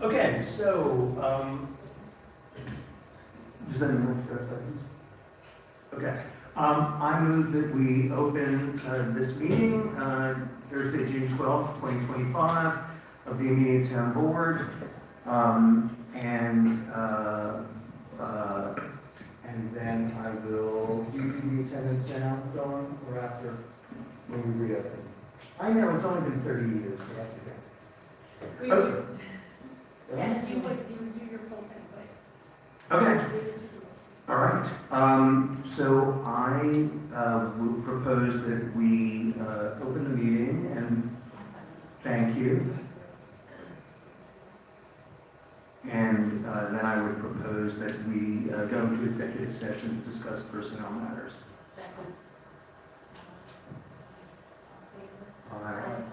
Okay, so, does anyone want to go first? Okay. I move that we open this meeting, Thursday, June 12th, 2025, of the immediate town board. And then I will, do you do the attendance now, Dawn, or after, when we reopen? I know, it's only been 30 years, but I forget. Okay. Yes, you would do your full thing, but. Okay. All right, so I will propose that we open the meeting and thank you. And then I would propose that we go into executive session to discuss personnel matters. All right.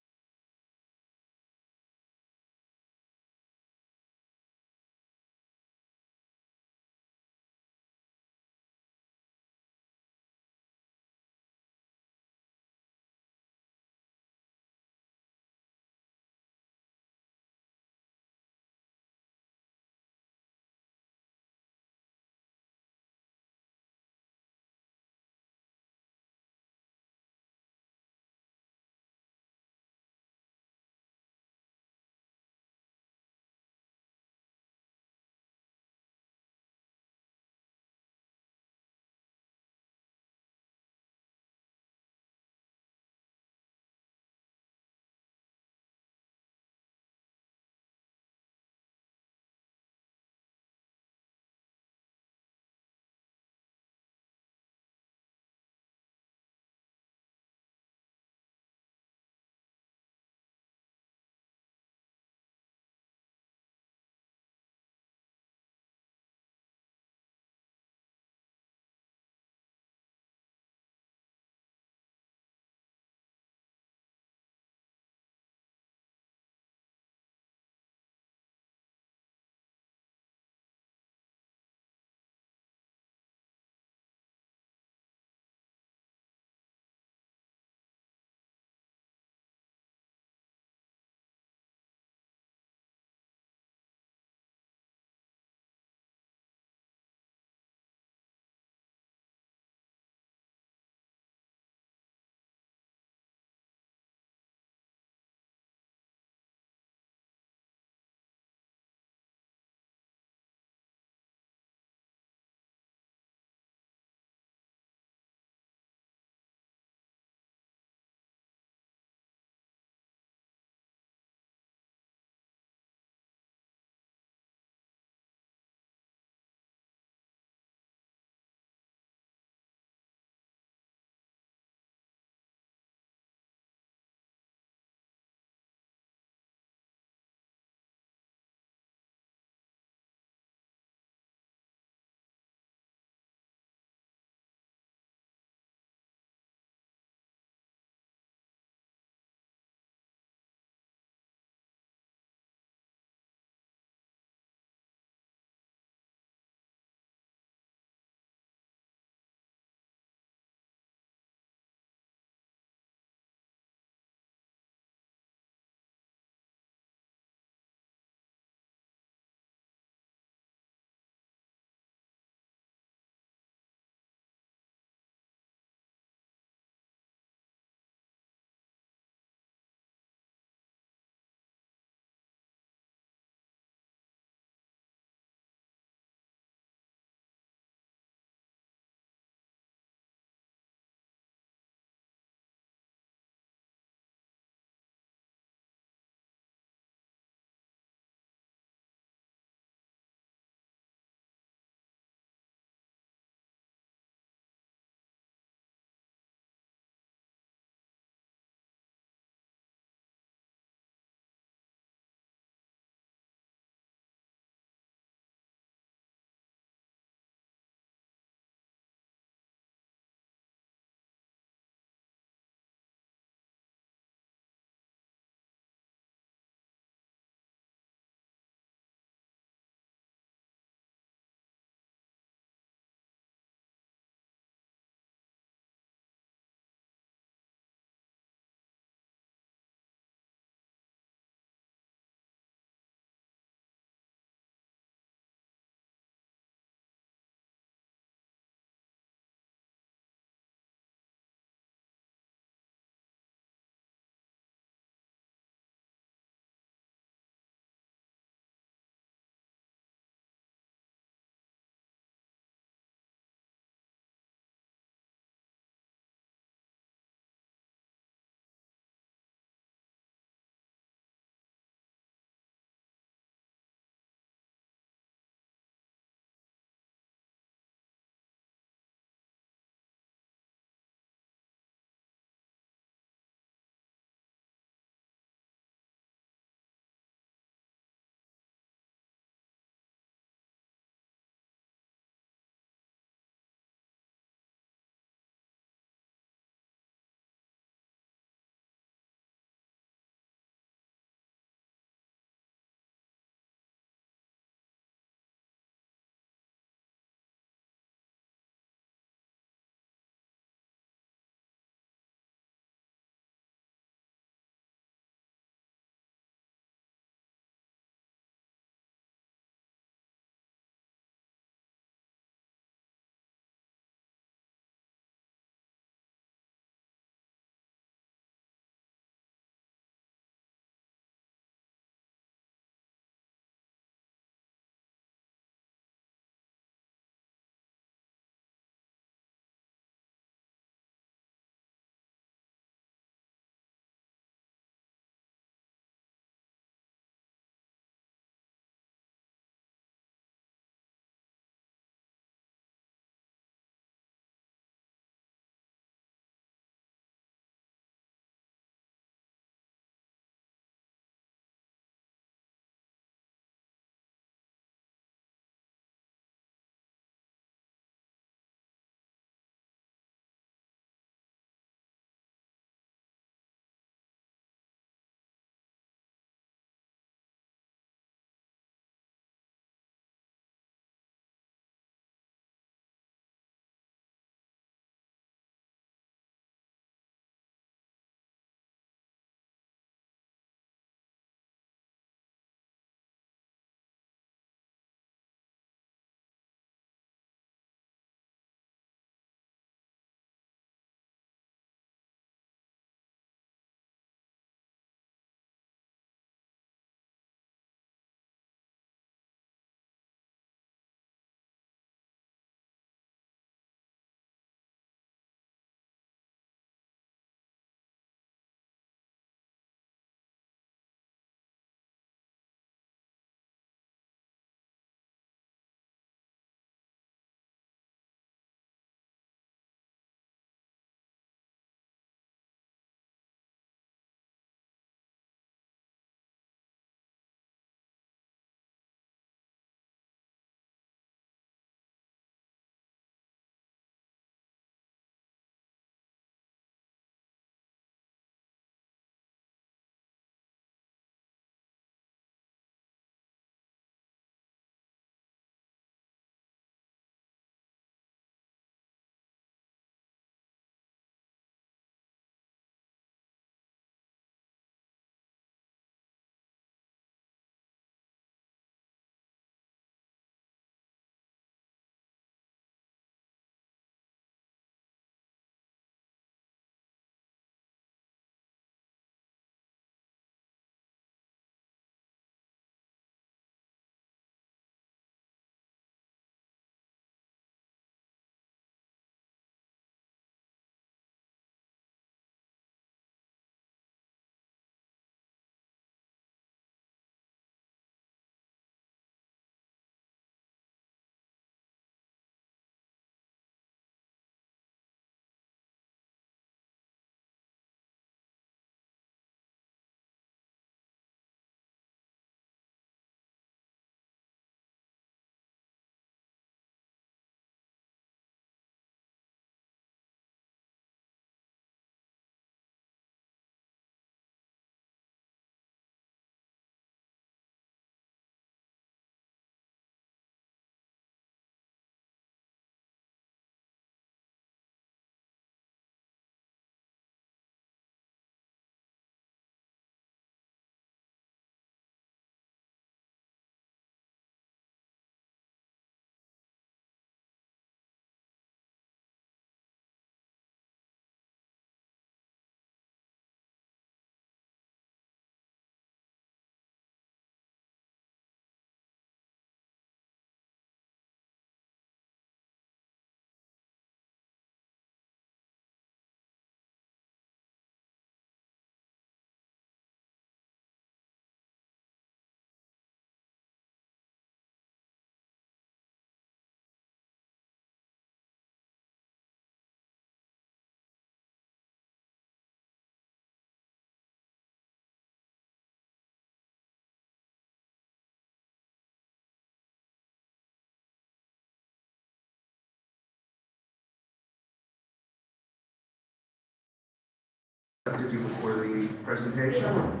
presentation.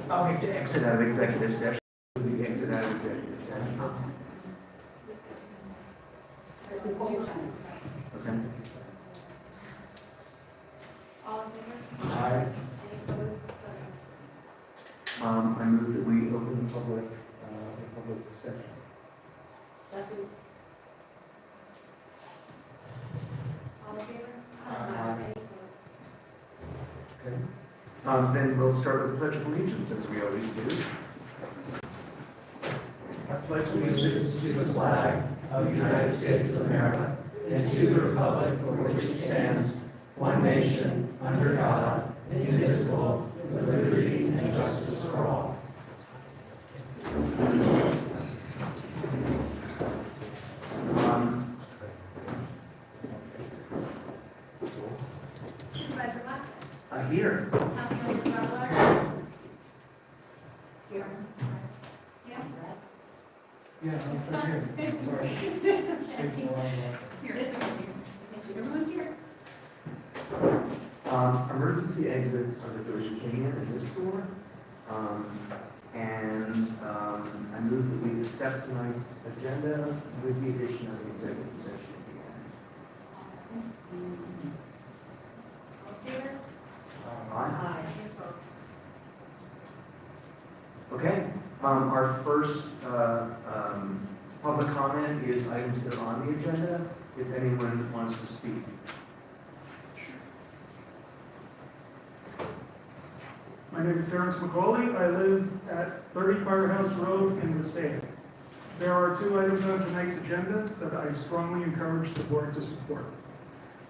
I'll have to exit out of executive session. We exit out of executive session. Okay. All in favor? Aye. Any opposed? So I move that we open the public session. Duffy? All in favor? Aye. Any opposed? Okay. Then we'll start with the Pledge of Allegiance, as we always do. I pledge allegiance to the flag of the United States of America and to the republic for which it stands, one nation, under God, indivisible, with liberty and justice for all. Supervisor Left? Here. Councilmember Butler? Here. Yeah. Yeah, It's fine. It's okay. Here, it's okay. Thank you. Everyone's here. Emergency exits are the doors you came in this door. I move that we accept tonight's agenda with the addition of an executive session at All in favor? the end. Aye. Any opposed? Okay, our first public comment is items that are on the agenda, if anyone wants to speak. My name is Terrence McCauley. I live at 30 Firehouse Road in Passaic. There are two items on tonight's agenda that I strongly encourage the board to support.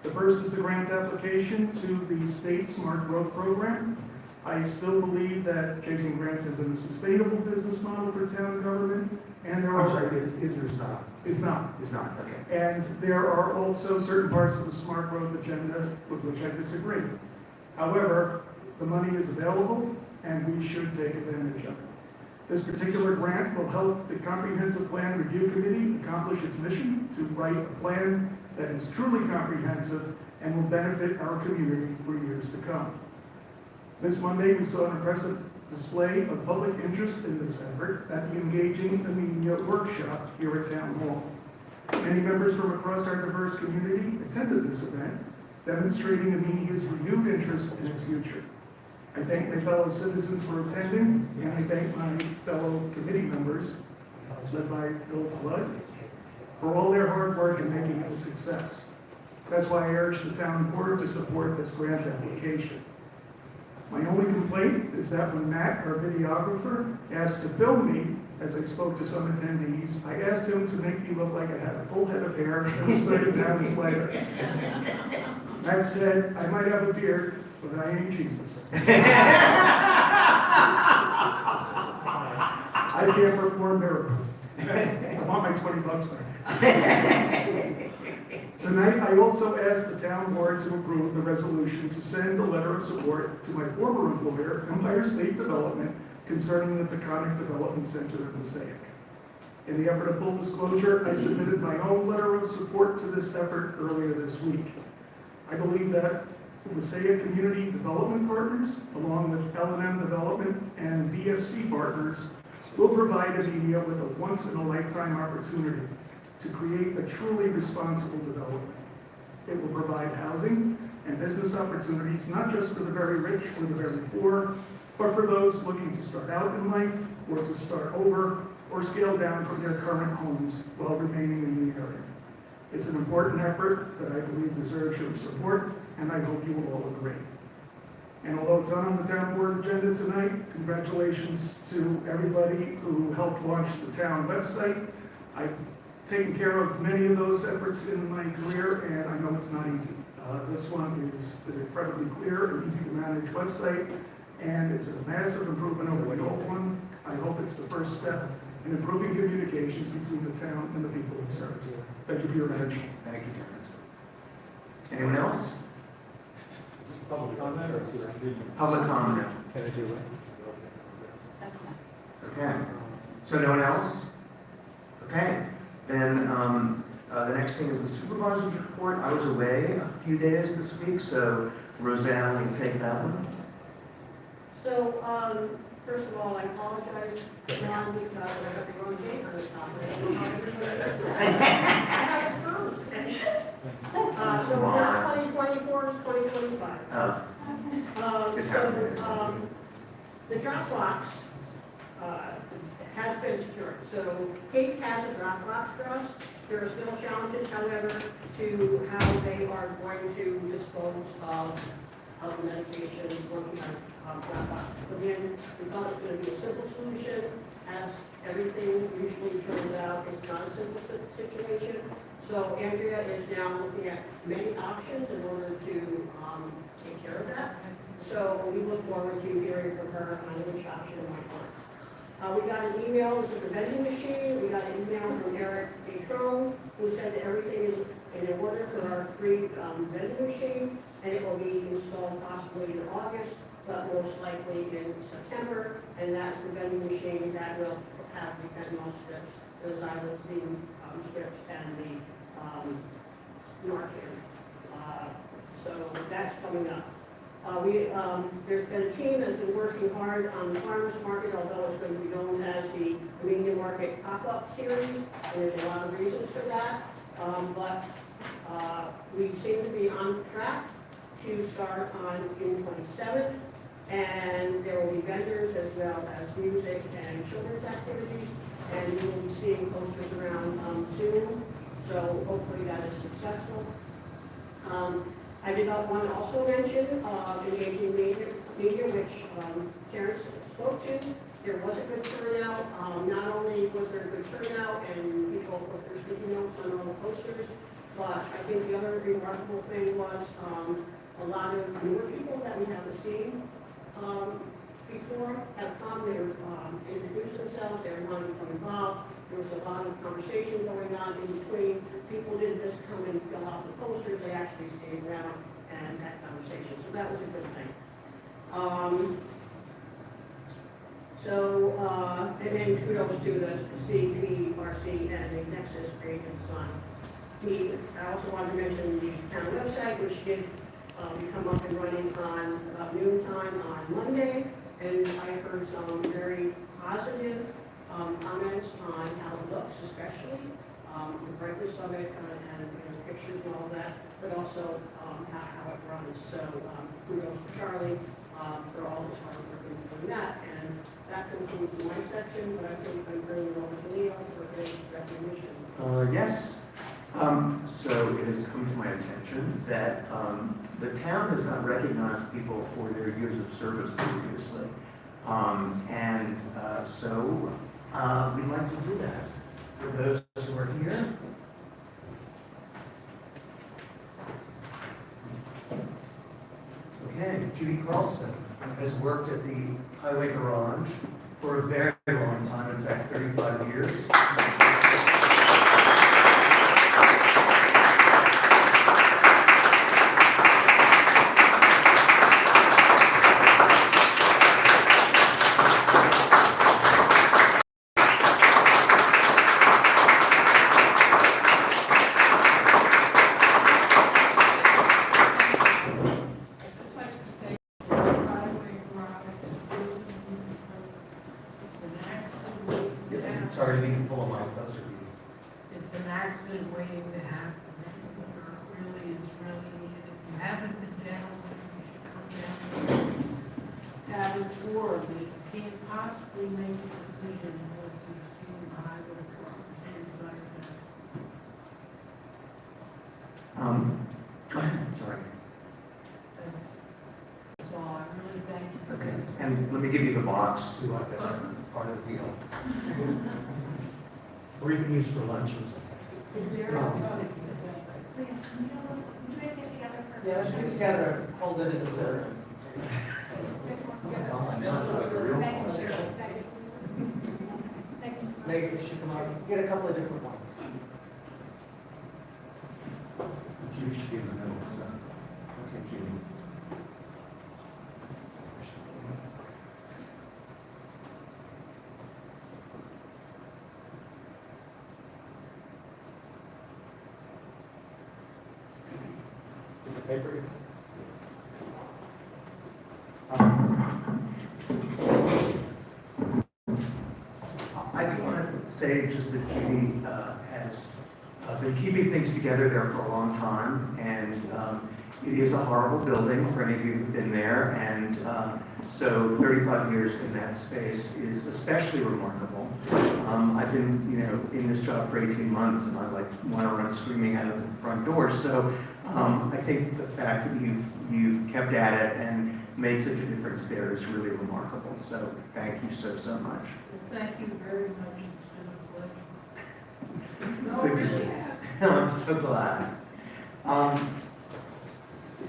The first is the grant application to the state Smart Growth Program. I still believe that chasing grants is a sustainable business model for town government, and there I'm are... sorry, is or is not? Is not. Is not, okay. And there are also certain parts of the smart growth agenda with which I disagree. However, the money is available and we should take advantage of it. This particular grant will help the Comprehensive Plan Review Committee accomplish its mission to write a plan that is truly comprehensive and will benefit our community for years to come. This Monday, we saw an impressive display of public interest in this effort at the Engaging the Media workshop here at Town Hall. Many members from across our diverse community attended this event, demonstrating the media's renewed interest in its future. I thank my fellow citizens for attending, and I thank my fellow committee members, led by Bill Flood, for all their hard work in making it a success. That's why I urge the town board to support this grant application. My only complaint is that when Matt, our videographer, asked to film me as I spoke to some attendees, I asked him to make me look like I had a full head of hair and started down his later. Matt said, I might have a beard, but I ain't Jesus. I can't perform miracles. I want my $20 back. Tonight, I also asked the town board to approve the resolution to send a letter of support to my former employer, Empire State Development, concerning the Taconic Development Center in Passaic. In the effort of full disclosure, I submitted my own letter of support to this effort earlier this week. I believe that Passaic Community Development Partners, along with L&M Development and BFC Partners, will provide the media with a once-in-a-lifetime opportunity to create a truly responsible development. It will provide housing and business opportunities, not just for the very rich or the very poor, but for those looking to start out in life, or to start over, or scale down from their current homes while remaining in the area. It's an important effort that I believe deserves your support, and I hope you will all agree. And although it's not on the town board agenda tonight, congratulations to everybody who helped launch the town website. I've taken care of many of those efforts in my career, and I know it's not easy. This one is an incredibly clear and easy to manage website, and it's a massive improvement over the old one. I hope it's the first step in improving communications between the town and the people it serves. Thank you for your attention. Thank you, Terrence. Anyone else? Public comment or is this video? Public comment. Can I do it? That's not. Okay. So no one else? Okay. Then The next thing is the supervisor's report. I was away a few days this week, so Roseanne will take that one. So, first of all, I apologize, John, because I got the wrong date on this topic. I have it frozen. So we're not 2024, it's 2025. The Dropbox has been secured. So Kate has a Dropbox for us. There are still challenges, however, to how they are going to dispose of the medication working on Dropbox. Again, we thought it was going to be a simple solution. As everything usually turns out, it's not a simple situation. So Andrea is now looking at many options in order to take care of that. So we look forward to hearing from her on which option might work. We got an email, this is the vending machine. We got an email from Eric Patron, who said that everything is in order for our free vending machine, and it will be installed possibly in August, but most likely in September. And that's the vending machine that will have the fentanyl strips, the xylazine strips, and the Narcan. So that's coming up. There's been a team that's been working hard on the farmers market, although it's going to be known as the Media Market Pop-Up Series, and there's a lot of reasons for that. But we seem to be on track to start on June 27th, and there will be vendors as well as music and children's activities, and we will be seeing posters around soon, so hopefully that is successful. I did not want to also mention engaging media, which Terrence spoke to. There was a good turnout. Not only was there a good turnout and people put their sticky notes on all the posters, but I think the other remarkable thing was a lot of newer people that we haven't seen before have come. They introduced themselves. They wanted to become involved. There was a lot of conversation going on in between. People didn't just come and fill out the posters, they actually stayed around and had conversation. So that was a good thing. And then kudos to the CPRC and the Nexus Creative Design. I also wanted to mention the town website, which did become up and running on about noon time on Monday. And I heard some very positive comments on how it looks, especially the brightness of it and pictures and all that, but also how it runs. So kudos to Charlie for all his hard work in doing that. And that concludes my section, but I think I'm bringing it over to Leo for his recognition. Yes. So it has come to my attention that the town has not recognized people for their years of service previously. So we'd like to do that for those who are here. Okay, Judy Carlson has worked at the Highway Garage for a very long time, in fact, 35 years. Sorry, we can pull a mic closer to you. It's an accident waiting to happen. It really is really needed. If you haven't been down, you should come down. Have it for, but you can't possibly make a decision unless you've seen the highway inside that. Go ahead, sorry. That's all. I really thank you. Okay, and let me give you the box too, I guess that's part of the deal. Or you can use for lunch or something. You guys get together for? Yeah, let's get together, hold it in the center. Thank you, Cheryl. Thank you. Maybe we should come out, get a couple of different ones. Judy should be in the middle, so. Okay, Judy. Paper? I do want to say just that Judy has been keeping things together there for a long time, and it is a horrible building for any of you who've been there, and so 35 years in that space is especially remarkable. I've been, in this job for 18 months, and I want to run screaming out of the front door. So I think the fact that you've kept at it and made such a difference there is really remarkable. So thank you so much. Thank you very much, it's been a pleasure. No, it really has. I'm so glad. Let's see.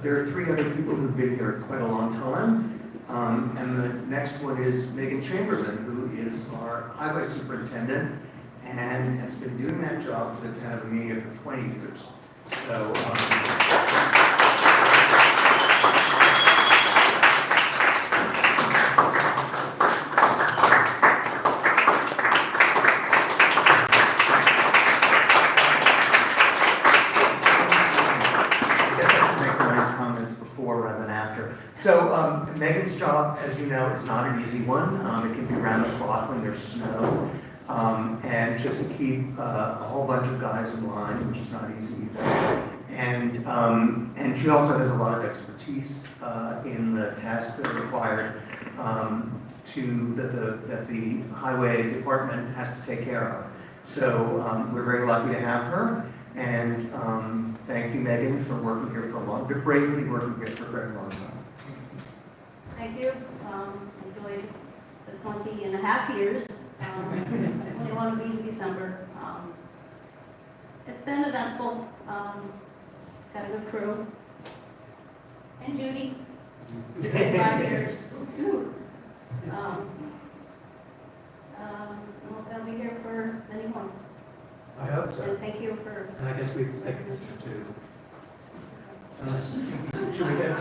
There are 3 other people who've been here quite a long time. And the next one is Megan Chamberlain, who is our highway superintendent and has been doing that job for the town of Amelia for 20 years. So, So Megan's job, as you know, is not an easy one. It can be around the clock when there's snow, and just to keep a whole bunch of guys in line, which is not easy either. And she also has a lot of expertise in the tasks that are required that the highway department has to take care of. So we're very lucky to have her. And thank you, Megan, for working here for bravely working here for a very long time. Thank you. Enjoyed the 20 and a half years. Only one week in December. It's been eventful. Got a good crew. And Judy. 5 years. They'll be here for many more. I hope so. And thank you for. And I guess we take a picture too. Should we get?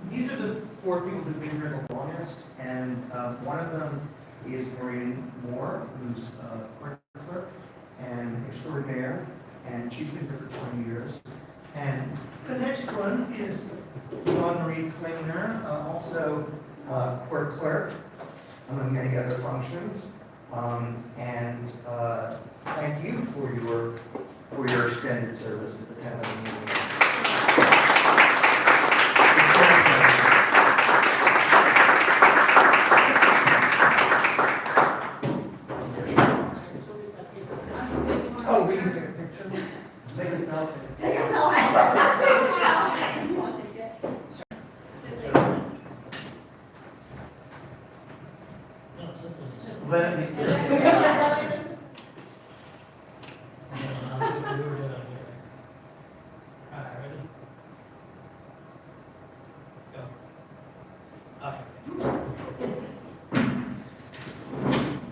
These are the 4 people who've been here the longest, and one of them is Maureen Moore, who's court clerk and extraordinaire, and she's been here for 20 years. And the next one is Dawn Marie Klingner, also court clerk, among many other functions. And thank you for your extended service to the town of Amelia. Oh, we can take a picture. Take a selfie. Take a selfie. Let's take a selfie. You want to take it? Let it be.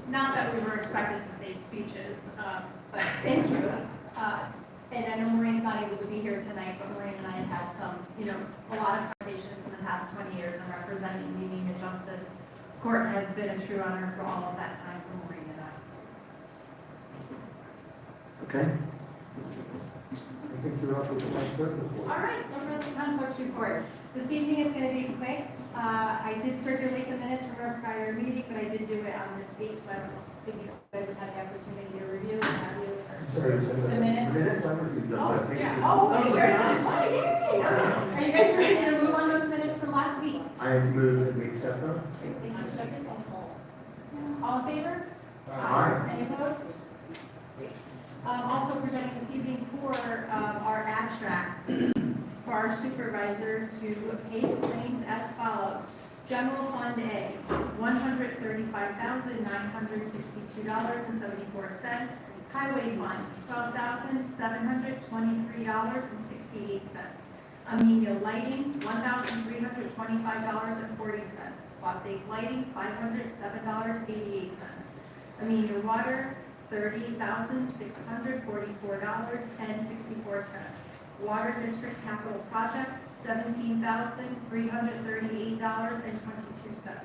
Not that we were expected to say speeches, but thank you. And I know Maureen's not able to be here tonight, but Maureen and I have had some, a lot of conversations in the past 20 years in representing the Amelia Justice Court has been a true honor for all of that time for Maureen and I. Okay. I think you're up with the next report. All right, so for the town clerk's report. This evening is going to be quick. I did circulate the minutes from our prior meeting, but I did do it on this date, so I don't think you guys have had the opportunity to review and have you. Sorry, The minutes? Minutes, I'm reviewing them. Oh, but I yeah. think- Oh, okay, very nice. nice. Are you guys ready to move on those minutes from last week? I move that we accept them. All in favor? Aye. Any opposed? Also presenting this evening for our abstract for our supervisor to pay the claims as follows. General Fund A, $135,962.74. Highway Fund, $12,723.68. Amenio Lighting, $1,325.40. Wasac Lighting, $507.88. Amenio Water, $30,644.64. Water District Capital Project, $17,338.22.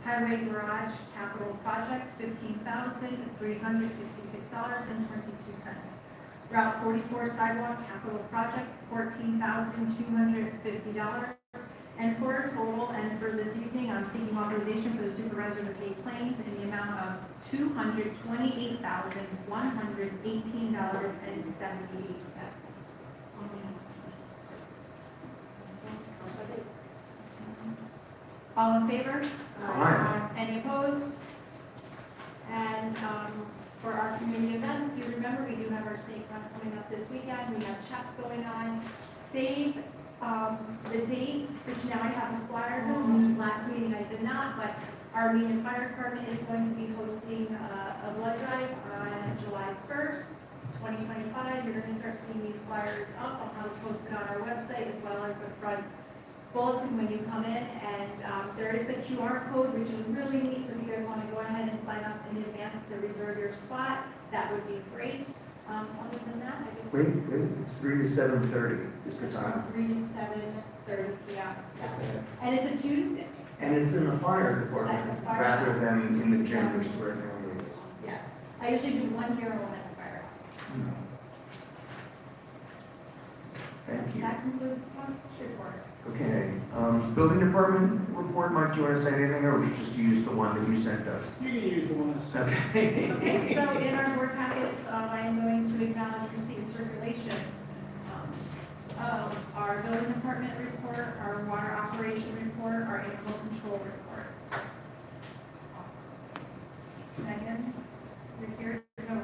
Highway Garage Capital Project, $15,366.22. Route 44 Sidewalk Capital Project, $14,250. And for a total, and for this evening, I'm seeking authorization for the supervisor to pay claims in the amount of $228,118.78. All in favor? Aye. Any opposed? And for our community events, do remember, we do have our state run coming up this weekend. We have chats going on. Save the date, which now I have a flyer. Last meeting I did not, but our Armenian Fire Department is going to be hosting a blood drive on July 1st, 2025. You're going to start seeing these flyers up. I'll have it posted on our website as well as the front bulletin when you come in, and there is the QR code, which is really neat, so if you guys want to go ahead and sign up in advance to reserve your spot, that would be great. Other than that, I just... Wait, it's 3 to 7:30 is the It's time. from 3 to 7:30 p.m. Yes. Okay. And it's a Tuesday. And it's in the fire It's department at the fire rather house. than in the gym, which is where everyone is. Yes. I usually do one here and one at the firehouse. Thank you. That concludes the conference report. Okay, building department report, Mike, do you want to say anything, or we should just use the one that you sent us? You can use the one. Okay. Okay, so in our board packets, I am going to acknowledge receipt and circulation of our building department report, our water operation report, our animal control report. Megan, you're here to go.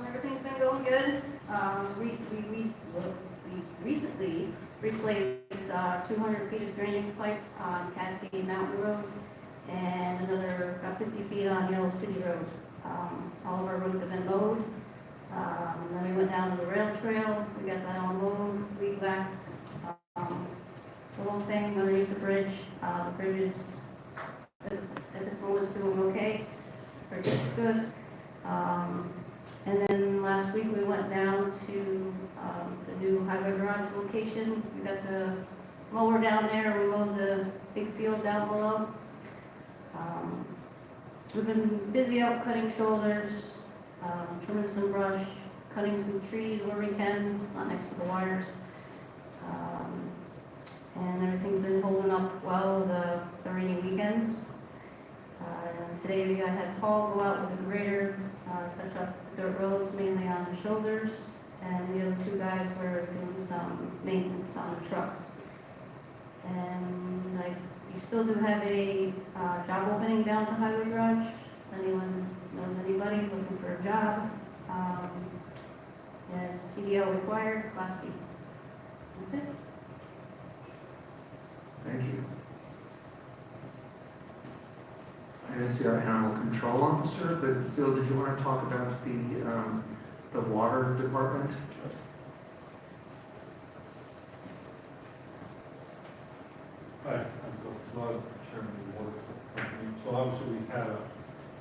Everything's been going good. We recently replaced 200 feet of drainage pipe on Cascade Mountain Road and another about 50 feet on Yellow City Road. All of our roads have been mowed. Then we went down to the rail trail. We got that all mowed, weed whacked. The whole thing underneath the bridge. The bridge is, at this moment, is doing okay. Bridge is good. And then last week we went down to the new highway garage location. We got the mower down there, we mowed the big field down below. We've been busy out cutting shoulders, trimming some brush, cutting some trees where we can, not next to the wires. And everything's been holding up well the rainy weekends. Today I had Paul go out with a grader, touch up dirt roads mainly on the shoulders, and the other two guys were doing some maintenance on the trucks. And you still do have a job opening down at the highway garage. If anyone knows anybody looking for a job, it's CDL required, Class B. That's it. Thank you. I didn't see our animal control officer, but Bill, did you want to talk about the water department? Hi, I'm Bill Flood, Chairman of the Water Company. So obviously, we've had an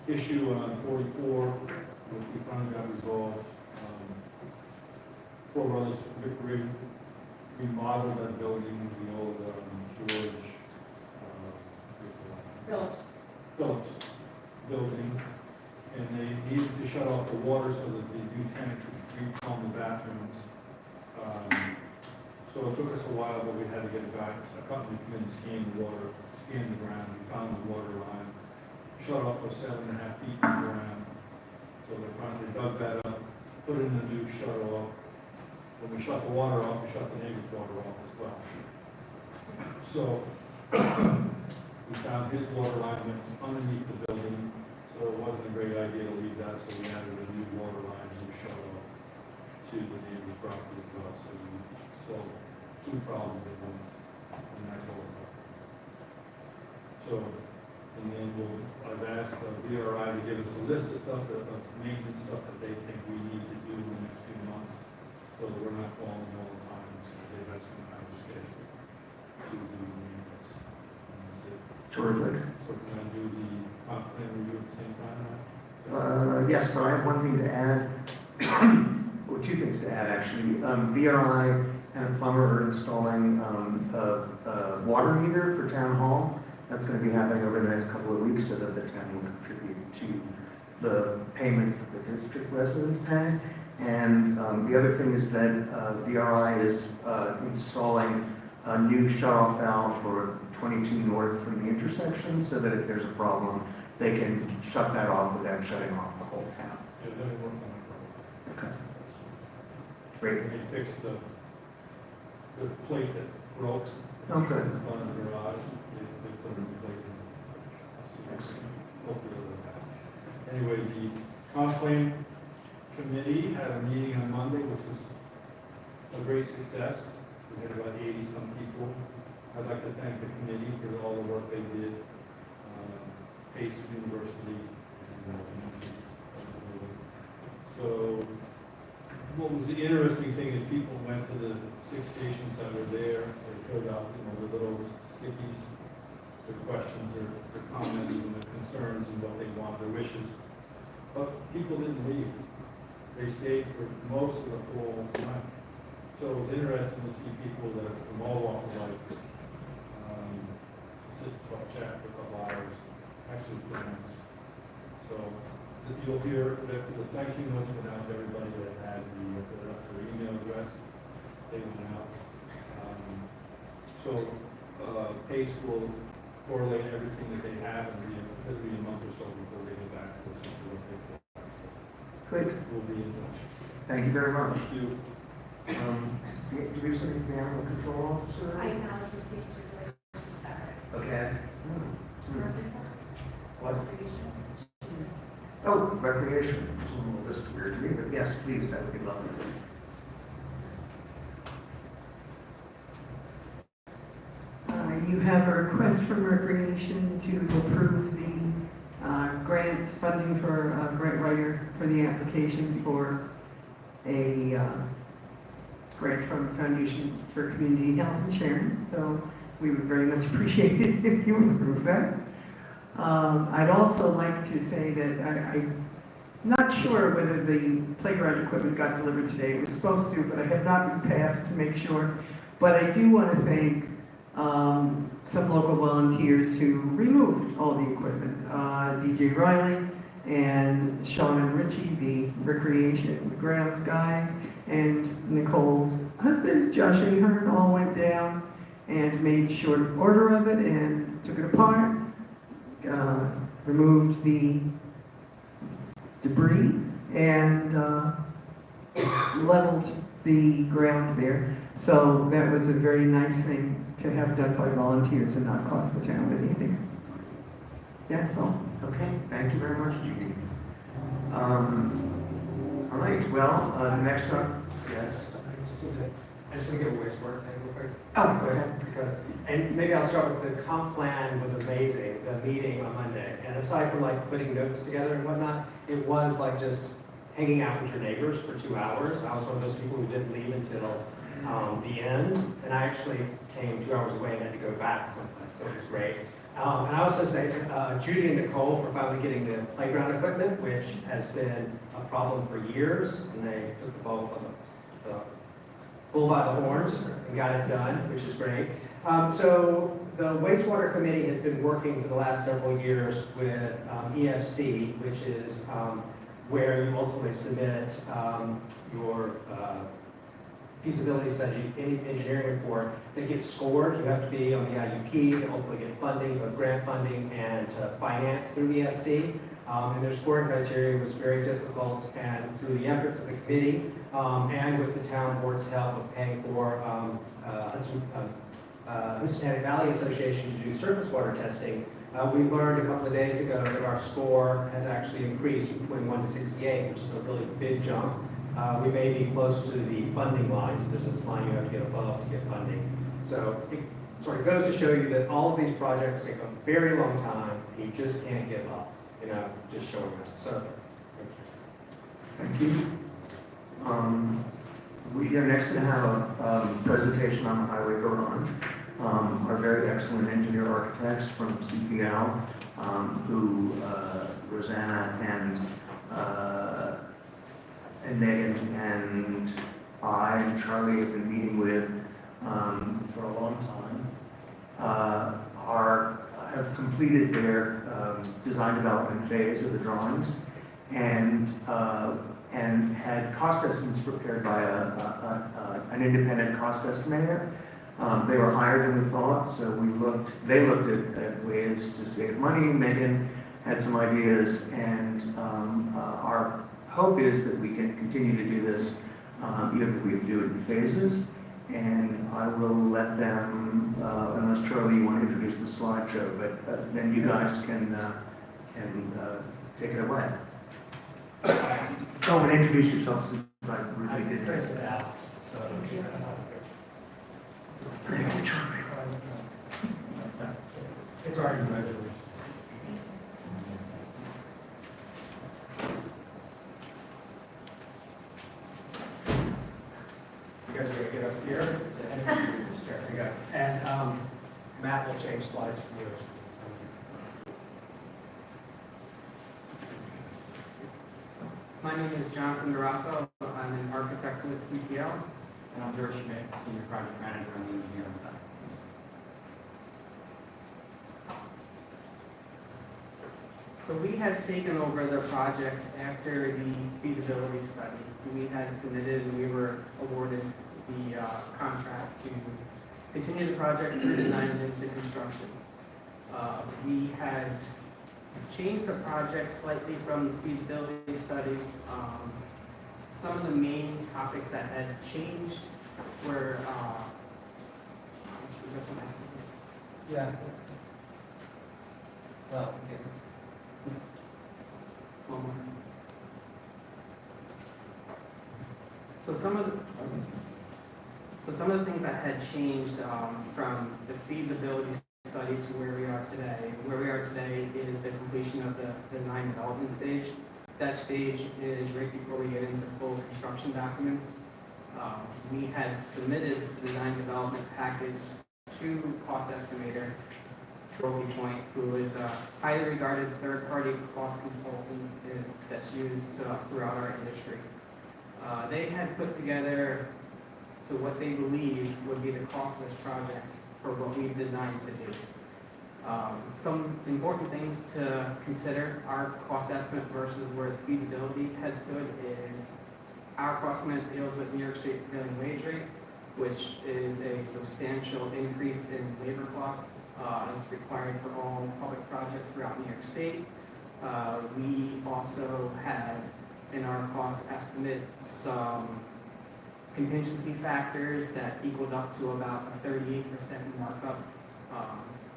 issue on 44, which we finally got resolved. Four Brothers Victory remodeled that building, the old George Phillips building, and they needed to shut off the water so that the new tenant could repump the bathrooms. So it took us a while, but we had to get it back. A company came in and scanned the water, scanned the ground, we found the water line, shut off for 7.5 feet in the ground. So they finally dug that up, put in a new shut off. When we shut the water off, we shut the neighbor's water off as well. So we found his water line went underneath the building, so it wasn't a great idea to leave that, so we added a new water line and we shut off to the neighbor's property as well. problems at once, and that's all. So, and then I've asked VRI to give us a list of stuff, of maintenance stuff that they think we need to do in the next few months, so that we're not calling all the time, so they have some kind of schedule to do the maintenance. And that's it. Terrific. So can I do the comp plan review at the same time now? Yes, but I have one thing to add, or two things to add, actually. VRI and a plumber are installing a water meter for town hall. That's going to be happening over the next couple of weeks so that the town will contribute to the payment that the district residents pay. And the other thing is that VRI is installing a new shut-off valve for 22 north from the intersection so that if there's a problem, they can shut that off without shutting off the whole town. Yeah, they're working on it. Okay. Great. They fixed the plate that broke Oh, good. in front of the garage. They put a new plate in. So hopefully it'll pass. Anyway, the comp plan committee had a meeting on Monday, which was a great success. We had about 80-some people. I'd like to thank the committee for all the work they did. Pace University and Nancy's. So what was the interesting thing is people went to the 6 stations that were there. They filled out, the little stickies, their questions, their comments, and their concerns, and what they want, their wishes. But people didn't leave. They stayed for most of the whole time. So it was interesting to see people that from all walks of life sit, talk, chat for a couple hours. Actually, pretty nice. So you'll hear that the thank you notes went out to everybody that had their email address. They went out. So Pace will correlate everything that they have, and it'll be a month or so before they get back to us and what they feel. So Great. we'll be in touch. Thank you very much. Thank you. Do we have something from the animal control officer? I acknowledge receipts related to Saturday. Okay. What? Recreation. Oh, recreation. It's a little list weird to me, but yes, please, that would be lovely. You have a request from Recreation to approve the grant funding for grant writer for the application for a grant from Foundation for Community Health and Sharing. So we would very much appreciate it if you would approve that. I'd also like to say that I'm not sure whether the playground equipment got delivered today. It was supposed to, but I have not been passed to make sure. But I do want to thank some local volunteers who removed all the equipment. DJ Riley and Sean and Richie, the recreation and grounds guys, and Nicole's husband, Josh Ahern, all went down and made short order of it and took it apart, removed the debris, and leveled the ground there. So that was a very nice thing to have done by volunteers and not cost the town anything. That's all. Okay, thank you very much, Judy. All right, well, next up, yes. I just want to give a wastewater thing real quick. Oh, go ahead. Because, and maybe I'll start with the comp plan was amazing, the meeting on Monday. And aside from like putting notes together and whatnot, it was like just hanging out with your neighbors for 2 hours. I was one of those people who didn't leave until the end. And I actually came 2 hours away and had to go back someplace, so it was great. And I also say Judy and Nicole for finally getting the playground equipment, which has been a problem for years. And they took the bull by the horns and got it done, which is great. So the wastewater committee has been working for the last several years with EFC, which is where you ultimately submit your feasibility study engineering report that gets scored. You have to be on the IUP to hopefully get funding, both grant funding and to finance through EFC. And their scoring criteria was very difficult, and through the efforts of the committee and with the town board's help of paying for Housatonic Valley Association to do surface water testing, we learned a couple of days ago that our score has actually increased from 21 to 68, which is a really big jump. We may be close to the funding line, so there's this line you have to get above to get funding. So it sort of goes to show you that all of these projects take a very long time. You just can't give up, just showing up. So, Thank you. We are next to have a presentation on the highway garage. Our very excellent engineer architects from CPL, who Rosanna and Megan and I and Charlie have been meeting with for a long time, have completed their design development phase of the drawings and had cost estimates prepared by an independent cost estimator. They were higher than we thought, so they looked at ways to save money. Megan had some ideas, and our hope is that we can continue to do this, even if we do it in phases. And I will let them, unless Charlie, you want to introduce the slideshow, but then you guys can take it away. Go and introduce yourself since I really did that. Thank you, Charlie. it's already measured. You guys are going to get up here? There we go. And Matt will change slides for you. My name is Jonathan Duraco. I'm an architect with CPL. And I'm George Schmidt, Senior Project Manager on the engineering side. So we had taken over the project after the feasibility study. We had submitted and we were awarded the contract to continue the project from design into construction. We had changed the project slightly from the feasibility study. Some of the main topics that had changed were, Yeah. Well, I guess it's one more. So some of the things that had changed from the feasibility study to where we are today. Where we are today is the completion of the design development stage. That stage is right before we get into full construction documents. We had submitted the design development package to cost estimator, Trophy Point, who is a highly regarded third-party cost consultant that's used throughout our industry. They had put together to what they believe would be the cost of this project for what we've designed to do. Some important things to consider, our cost estimate versus where the feasibility had stood is our cost estimate deals with New York State prevailing wage rate, which is a substantial increase in labor costs. It's required for all public projects throughout New York State. We also had in our cost estimate some contingency factors that equaled up to about a 38% markup.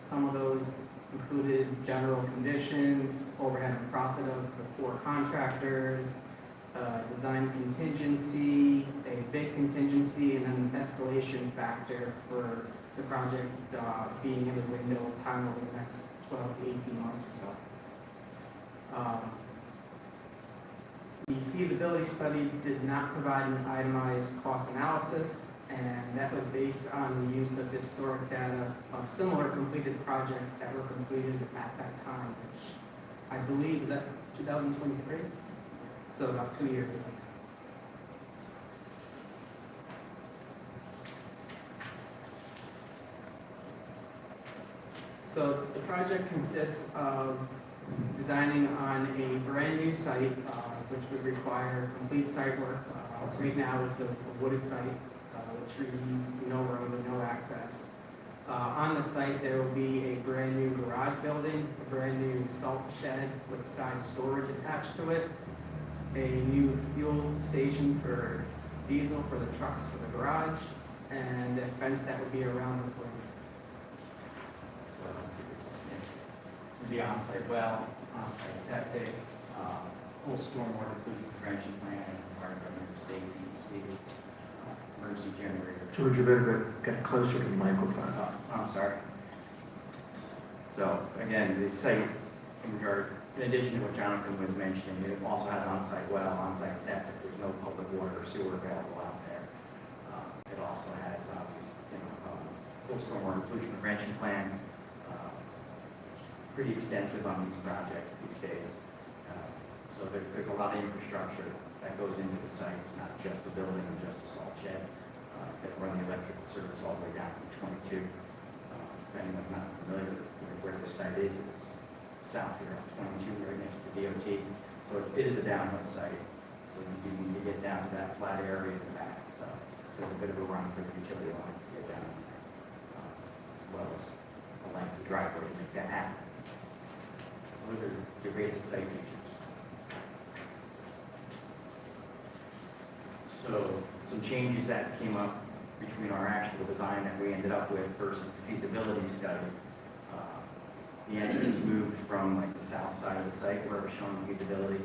Some of those included general conditions, overhead and profit of the 4 contractors, design contingency, a bid contingency, and then an escalation factor for the project being in the window of time over the next 12 to 18 months or so. The feasibility study did not provide an itemized cost analysis, and that was based on the use of historic data of similar completed projects that were completed at that time, which I believe is that 2023, so about 2 years ago. So the project consists of designing on a brand new site, which would require complete site work. Right now, it's a wooded site with trees, no road, and no access. On the site, there will be a brand new garage building, a brand new salt shed with side storage attached to it, a new fuel station for diesel for the trucks for the garage, and a fence that would be around the perimeter. the on-site well, on-site septic, full stormwater pollution prevention plan, and required by New York State. generator. George, you better get closer to the microphone. I'm sorry. So again, the site, in addition to what Jonathan was mentioning, it also had an on-site well, on-site septic. There's no public water or sewer available out there. It also has, obviously, full stormwater pollution prevention plan. Pretty extensive on these projects these days. So there's a lot of infrastructure that goes into the site. It's not just a building or just a salt shed. They run the electrical service all the way down to 22. If anyone's not familiar with where this site is, it's south here on 22, right next to the DOT. So it is a downhill site. So you need to get down to that flat area in the back. So there's a bit of a run for the utility line to get down there, as well as a length of driveway to make that happen. Those are your basic site features. So some changes that came up between our actual design that we ended up with versus the feasibility study. The entrance moved from like the south side of the site where it was showing feasibility.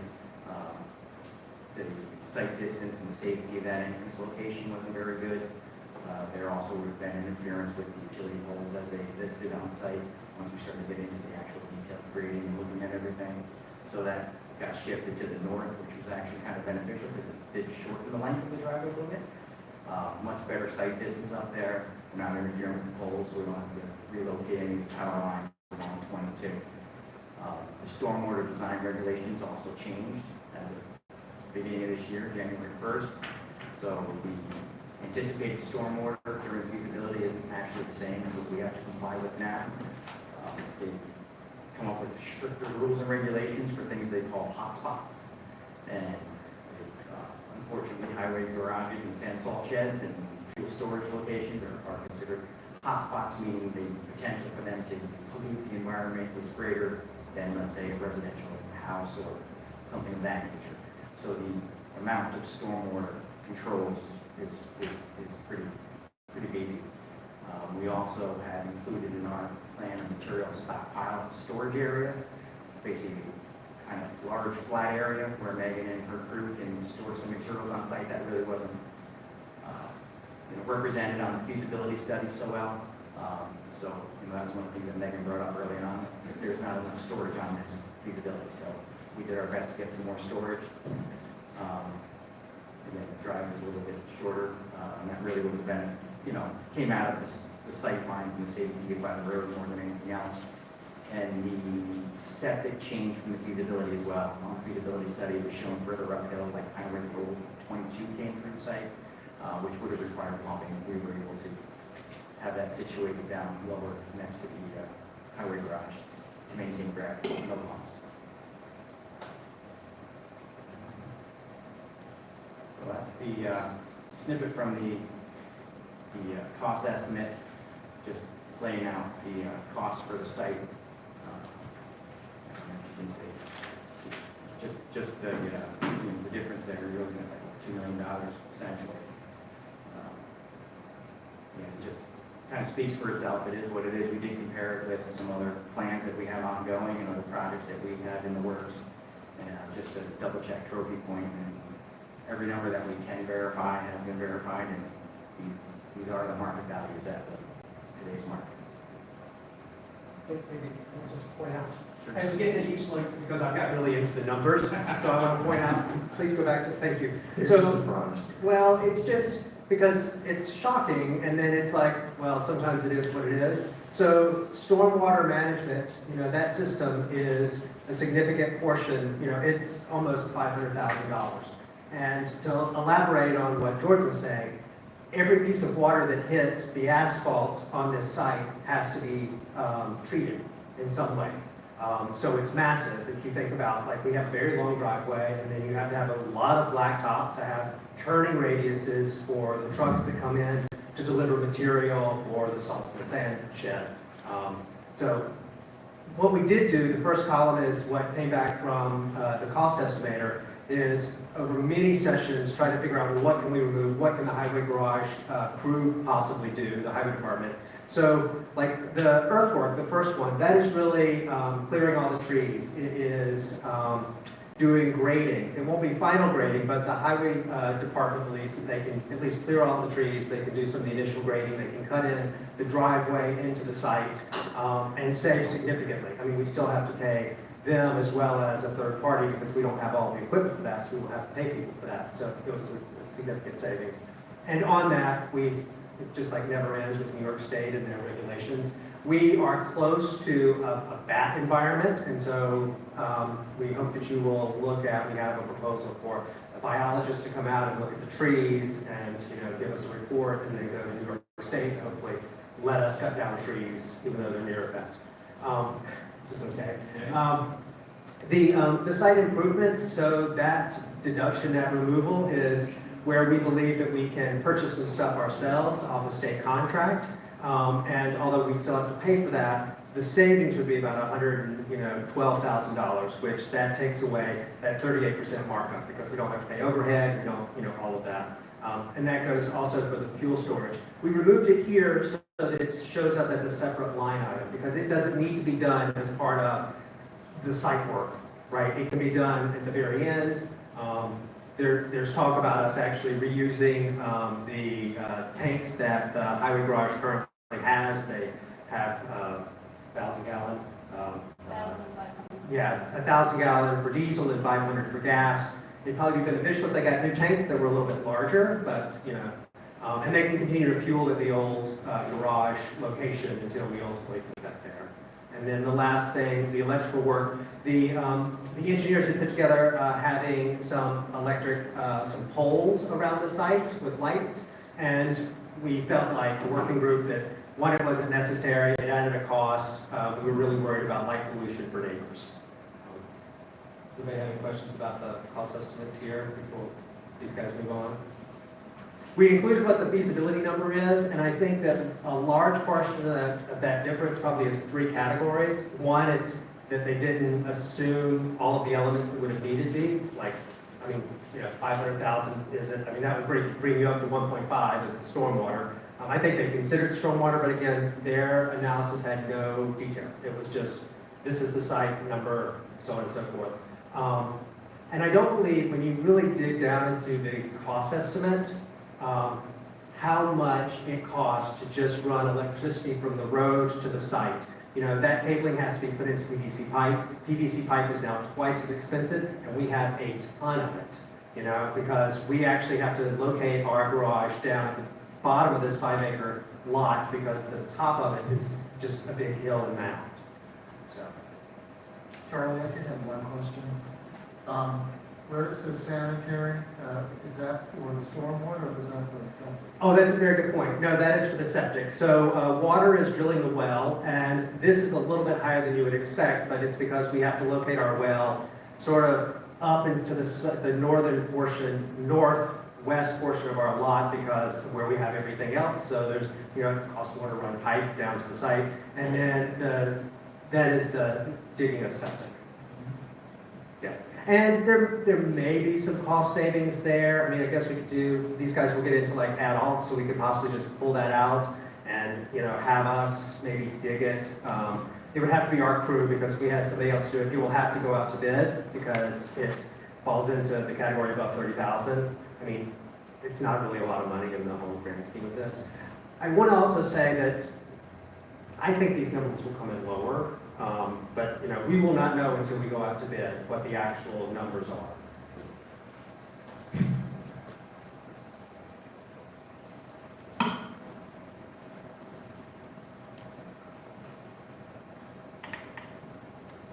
The site distance and the safety of that entrance location wasn't very good. There also would have been interference with the utility poles as they existed on site once we started getting into the actual detailed grading and looking at everything. So that got shifted to the north, which was actually kind of beneficial because it did shorten the length of the driveway a little bit. Much better site distance up there. We're not interfering with the poles, so we don't have to relocate any power lines along 22. The stormwater design regulations also changed as of the beginning of this year, January 1st. So we anticipated stormwater during feasibility isn't actually the same as what we have to comply with now. They've come up with stricter rules and regulations for things they call hotspots. And unfortunately, highway garages and sand salt sheds and fuel storage locations are considered hotspots, meaning the potential for them to pollute the environment is greater than, let's say, a residential house or something of that nature. So the amount of stormwater controls is pretty beefy. We also have included in our plan a material stockpile storage area, basically kind of large flat area where Megan and her crew can store some materials on site that really wasn't represented on the feasibility study so well. So that was one of the things that Megan brought up early on. There's not enough storage on this feasibility, so we did our best to get some more storage. Again, the drive was a little bit shorter, and that really was a benefit, came out of the sight lines and the safety by the road more than anything else. And the septic changed from the feasibility as well. On the feasibility study, it was shown further uphill, like kind of where the old 22 came through the site, which would have required pumping. We were able to have that situated down lower next to the highway garage to maintain gravity, no pumps. So that's the snippet from the cost estimate, just laying out the cost for the site. You can see, just the difference there, you're looking at like $2 million essentially. It just kind of speaks for itself. It is what it is. We did compare it with some other plans that we have ongoing and other projects that we have in the works. And just a double check trophy point, and every number that we can verify has been verified, and these are the market values at today's market. Maybe I'll just point out, as we get to each link, because I've got really into the numbers, so I want to point out, please go back to, thank you. Well, it's just because it's shocking, and then it's like, well, sometimes it is what it is. So stormwater management, that system is a significant portion, it's almost $500,000. And to elaborate on what George was saying, every piece of water that hits the asphalt on this site has to be treated in some way. So it's massive. If you think about, like, we have a very long driveway, and then you have to have a lot of blacktop to have turning radiuses for the trucks that come in to deliver material for the salt and sand shed. So what we did do, the first column is what came back from the cost estimator, is over many sessions try to figure out, well, what can we remove, what can the highway garage crew possibly do, the highway department. So like the earthwork, the first one, that is really clearing all the trees. It is doing grading. It won't be final grading, but the highway department believes that they can at least clear all the trees, they can do some of the initial grading, they can cut in the driveway into the site and save significantly. I mean, we still have to pay them as well as a third party because we don't have all the equipment for that, so we will have to pay people for that. So it was a significant savings. And on that, it just like never ends with New York State and their regulations. We are close to a bat environment, and so we hope that you will look at, we have a proposal for a biologist to come out and look at the trees and, give us a report, and then go to New York State and hopefully let us cut down trees, even though they're near a bat. This is okay. The site improvements, so that deduction, that removal is where we believe that we can purchase some stuff ourselves off a state contract. And although we still have to pay for that, the savings would be about $112,000, which that takes away that 38% markup because we don't have to pay overhead, we don't, all of that. And that goes also for the fuel storage. We removed it here so that it shows up as a separate line item because it doesn't need to be done as part of the site work, right? It can be done at the very end. There's talk about us actually reusing the tanks that the highway garage currently has. They have 1,000 gallon. 1,000 gallon for diesel and 500 for gas. It'd probably be beneficial if they got new tanks that were a little bit larger, but and they can continue to fuel at the old garage location until we ultimately put that there. And then the last thing, the electrical work. The engineers had put together having some electric, some poles around the site with lights, and we felt like the working group that one, it wasn't necessary, it added a cost. We were really worried about light pollution for neighbors. Does anybody have any questions about the cost estimates here before these guys move on? We included what the feasibility number is, and I think that a large portion of that difference probably is three categories. One, it's that they didn't assume all of the elements that would have needed to be, like, 500,000 isn't, that would bring you up to 1.5 as the stormwater. I think they considered stormwater, but again, their analysis had no detail. It was just, this is the site number, so on and so forth. And I don't believe when you really dig down into the cost estimate, how much it costs to just run electricity from the road to the site. That cabling has to be put into PVC pipe. PVC pipe is now twice as expensive, and we have a ton of it, because we actually have to locate our garage down at the bottom of this 5-acre lot because the top of it is just a big hill and mound. So, Charlie, I could have one question. Where it says sanitary, is that for the stormwater or is that for the septic? oh, that's a very good point. No, that is for the septic. So water is drilling the well, and this is a little bit higher than you would expect, but it's because we have to locate our well sort of up into the northern portion, northwest portion of our lot because of where we have everything else. So there's, it costs water to run pipe down to the site, and then that is the digging of septic. Yeah. And there may be some cost savings there. I guess we could do, these guys will get into like add-ons, so we could possibly just pull that out and, have us maybe dig it. It would have to be our crew because if we had somebody else do it, it will have to go out to bid because it falls into the category above 30,000. It's not really a lot of money in the whole grand scheme of this. I want to also say that I think these numbers will come in lower. But we will not know until we go out to bid what the actual numbers are.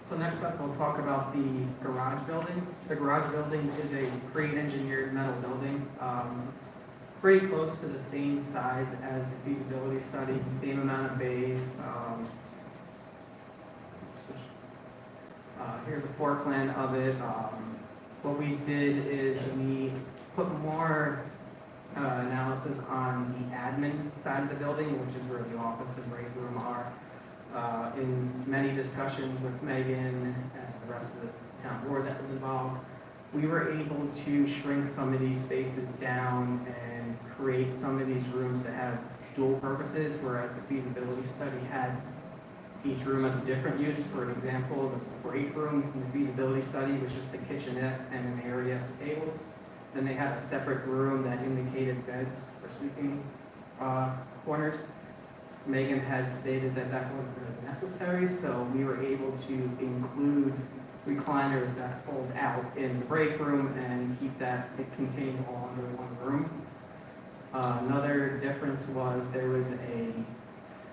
So next up, we'll talk about the garage building. The garage building is a pre-engineered metal building. It's pretty close to the same size as the feasibility study, same amount of bays. Here's a floor plan of it. What we did is we put more analysis on the admin side of the building, which is where the office and break room are. In many discussions with Megan and the rest of the town board that was involved, we were able to shrink some of these spaces down and create some of these rooms that have dual purposes, whereas the feasibility study had Each room has a different use. For example, there's the break room in the feasibility study, which is the kitchenette and an area for tables. Then they had a separate room that indicated beds for sleeping corners. Megan had stated that that wasn't really necessary, so we were able to include recliners that fold out in the break room and keep that contained all under one room. Another difference was there was a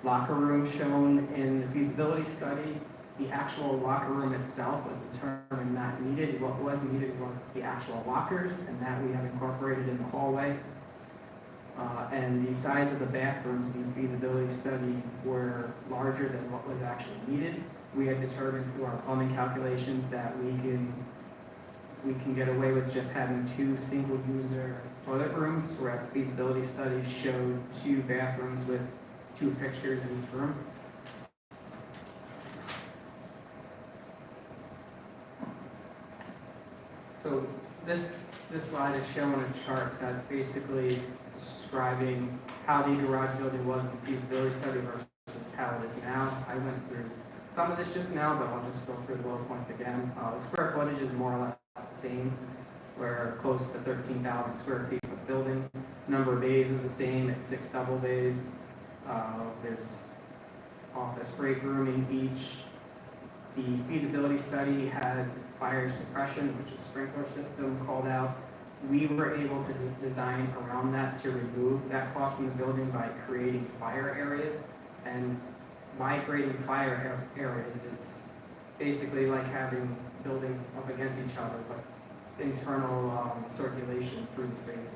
locker room shown in the feasibility study. The actual locker room itself was determined not needed. What was needed was the actual lockers, and that we have incorporated in the hallway. And the size of the bathrooms in the feasibility study were larger than what was actually needed. We had determined through our plumbing calculations that we can get away with just having 2 single-user toilet rooms, whereas feasibility studies showed 2 bathrooms with 2 fixtures in each room. So this slide is showing a chart that's basically describing how the garage building was in the feasibility study versus how it is now. I went through some of this just now, but I'll just go through the bullet points again. The square footage is more or less the same. We're close to 13,000 square feet of building. Number of bays is the same at 6 double bays. There's office break room in each. The feasibility study had fire suppression, which is a sprinkler system, called out. We were able to design around that to remove that cost from the building by creating fire areas. And by creating fire areas, it's basically like having buildings up against each other, but internal circulation through the spaces.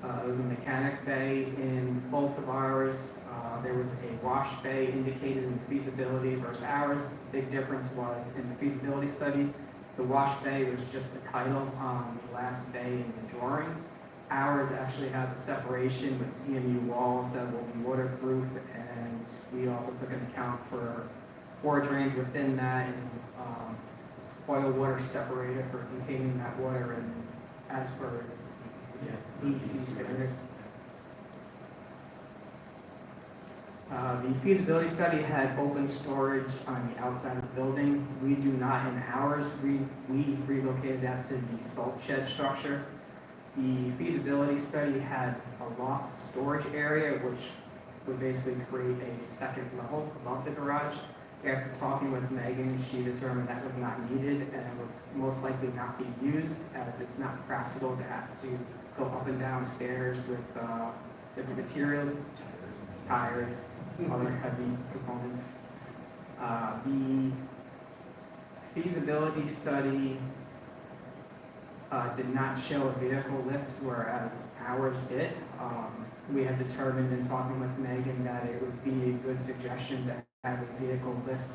There was a mechanic bay in both of ours. There was a wash bay indicated in the feasibility versus ours. The big difference was in the feasibility study, the wash bay was just the title on the last bay in the drawing. Ours actually has a separation with CMU walls that will be waterproof, and we also took into account for 4 drains within that and oil water separator for containing that water and as per DEC standards. The feasibility study had open storage on the outside of the building. We do not in ours. We relocated that to the salt shed structure. The feasibility study had a loft storage area, which would basically create a second level above the garage. After talking with Megan, she determined that was not needed and would most likely not be used, as it's not practical to have to go up and down stairs with different materials, tires, other heavy components. The feasibility study did not show a vehicle lift, whereas ours did. We had determined in talking with Megan that it would be a good suggestion to have a vehicle lift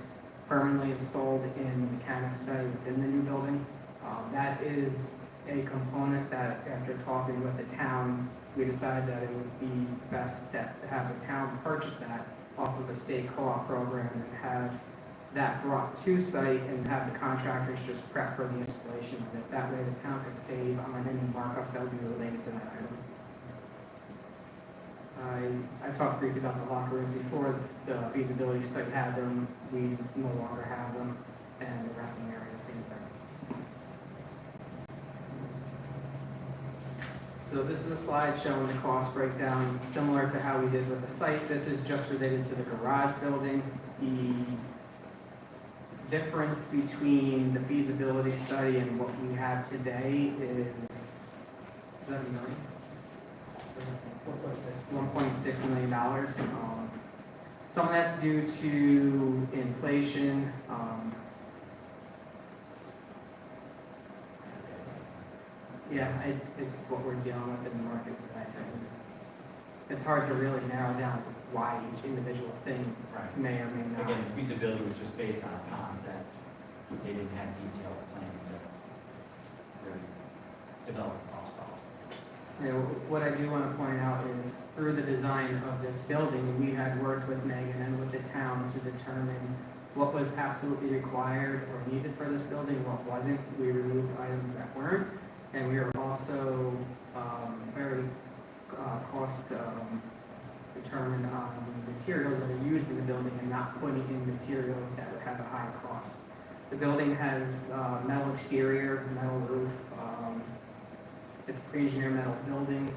permanently installed in the mechanics bay within the new building. That is a component that, after talking with the town, we decided that it would be best to have the town purchase that off of the state co-op program and have that brought to site and have the contractors just prep for the installation of it. That way the town could save on any markups that would be related to that item. I talked briefly about the locker rooms before. The feasibility study had them. We no longer have them, and the rest of the area is the same thing. So this is a slide showing the cost breakdown, similar to how we did with the site. This is just related to the garage building. The difference between the feasibility study and what we have today is that a million? $1.6 million. Some of that's due to inflation. It's what we're dealing with in the market today. It's hard to really narrow down why each individual thing may or may not. Again, the feasibility was just based on a concept. They didn't have detailed plans to really develop a cost off. What I do want to point out is through the design of this building, we had worked with Megan and with the town to determine what was absolutely required or needed for this building, what wasn't. We removed items that weren't, and we were also very cost determined on the materials that are used in the building and not putting in materials that would have a high cost. The building has metal exterior, metal roof. It's a pre-engineered metal building.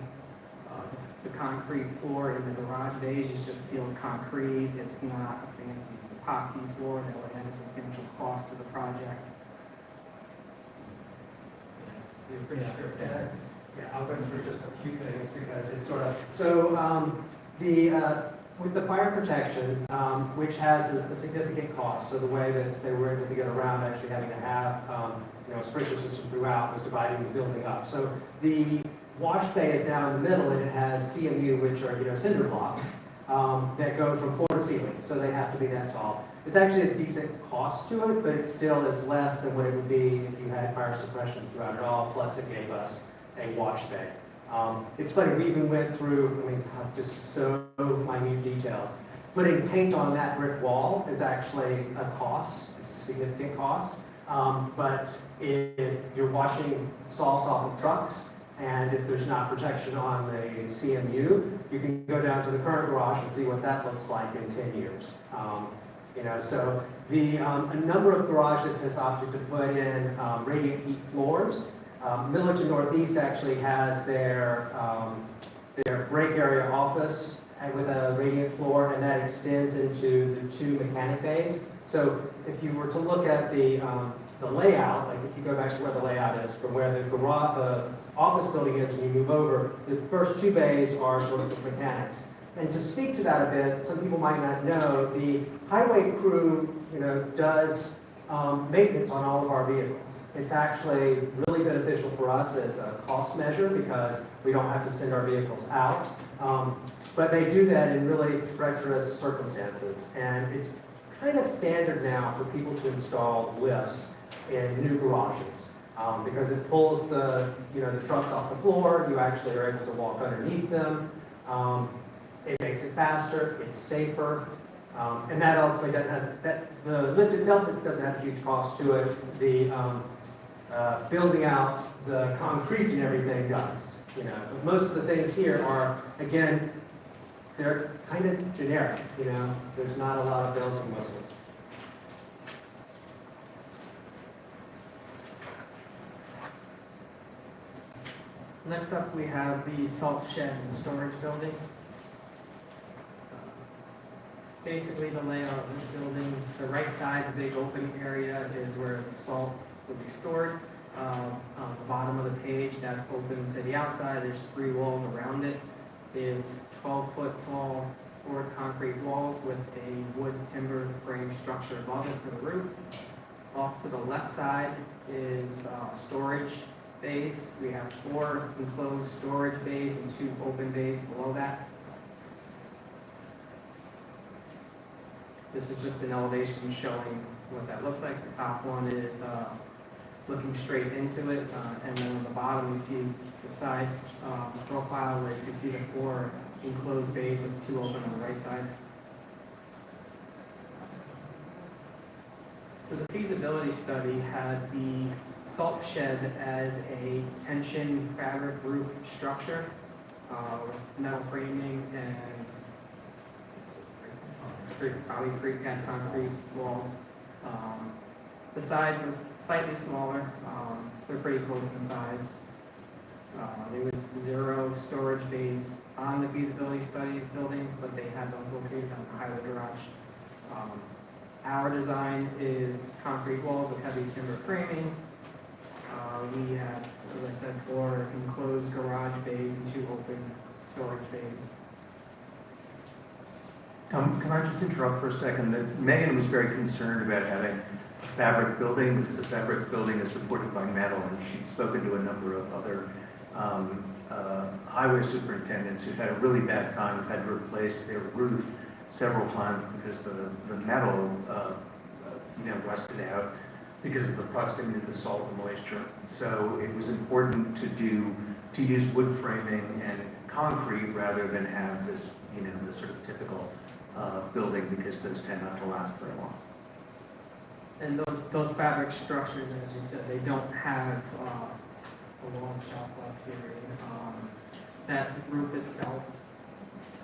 The concrete floor in the garage bays is just sealed concrete. It's not a fancy epoxy floor that would add a substantial cost to the project. Yeah, I'll go through just a few things because it's sort of, with the fire protection, which has a significant cost, so the way that they were able to get around actually having to have, a sprinkler system throughout was dividing the building up. So the wash bay is down in the middle and it has CMU, which are, cinder blocks, that go from floor to ceiling, so they have to be that tall. It's actually a decent cost to it, but it still is less than what it would be if you had fire suppression throughout it all, plus it gave us a wash bay. It's funny, we even went through, just so minute details. Putting paint on that brick wall is actually a cost, it's a significant cost. But if you're washing salt off of trucks, and if there's not protection on the CMU, you can go down to the current garage and see what that looks like in 10 years. So a number of garages have opted to put in radiant heat floors. Millington Northeast actually has their break area office with a radiant floor, and that extends into the 2 mechanic bays. So if you were to look at the layout, like if you go back to where the layout is, from where the office building is and you move over, the first 2 bays are sort of the mechanics. And to speak to that a bit, some people might not know, the highway crew, does maintenance on all of our vehicles. It's actually really beneficial for us as a cost measure because we don't have to send our vehicles out. But they do that in really treacherous circumstances. And it's kind of standard now for people to install lifts in new garages because it pulls the trucks off the floor. You actually are able to walk underneath them. It makes it faster, it's safer, and that ultimately the lift itself doesn't have a huge cost to it. The building out the concrete and everything does. But most of the things here are, again, they're kind of generic. There's not a lot of bells and whistles. Next up, we have the salt shed and storage building. Basically, the layout of this building, the right side, the big open area, is where the salt would be stored. On the bottom of the page, that's open to the outside. There's 3 walls around it. It's 12-foot tall poured concrete walls with a wood timber frame structure above it for the roof. Off to the left side is storage bays. We have 4 enclosed storage bays and 2 open bays below that. This is just an elevation showing what that looks like. The top one is looking straight into it, and then on the bottom you see the side profile where you can see the 4 enclosed bays with 2 open on the right side. So the feasibility study had the salt shed as a tension fabric roof structure with metal framing and probably precast concrete walls. The size was slightly smaller. They're pretty close in size. There was 0 storage bays on the feasibility studies building, but they had those located on the highway garage. Our design is concrete walls with heavy timber framing. We have, as I said, 4 enclosed garage bays and 2 open storage bays. Can I just interrupt for a second? Megan was very concerned about having a fabric building because a fabric building is supported by metal, and she'd spoken to a number of other highway superintendents who had a really bad time, who had to replace their roof several times because the metal rusted out because of the proximity to the salt and moisture. So it was important to use wood framing and concrete rather than have this the sort of typical building, because those tend not to last very long. And those fabric structures, as you said, they don't have a long shelf life period. That roof itself,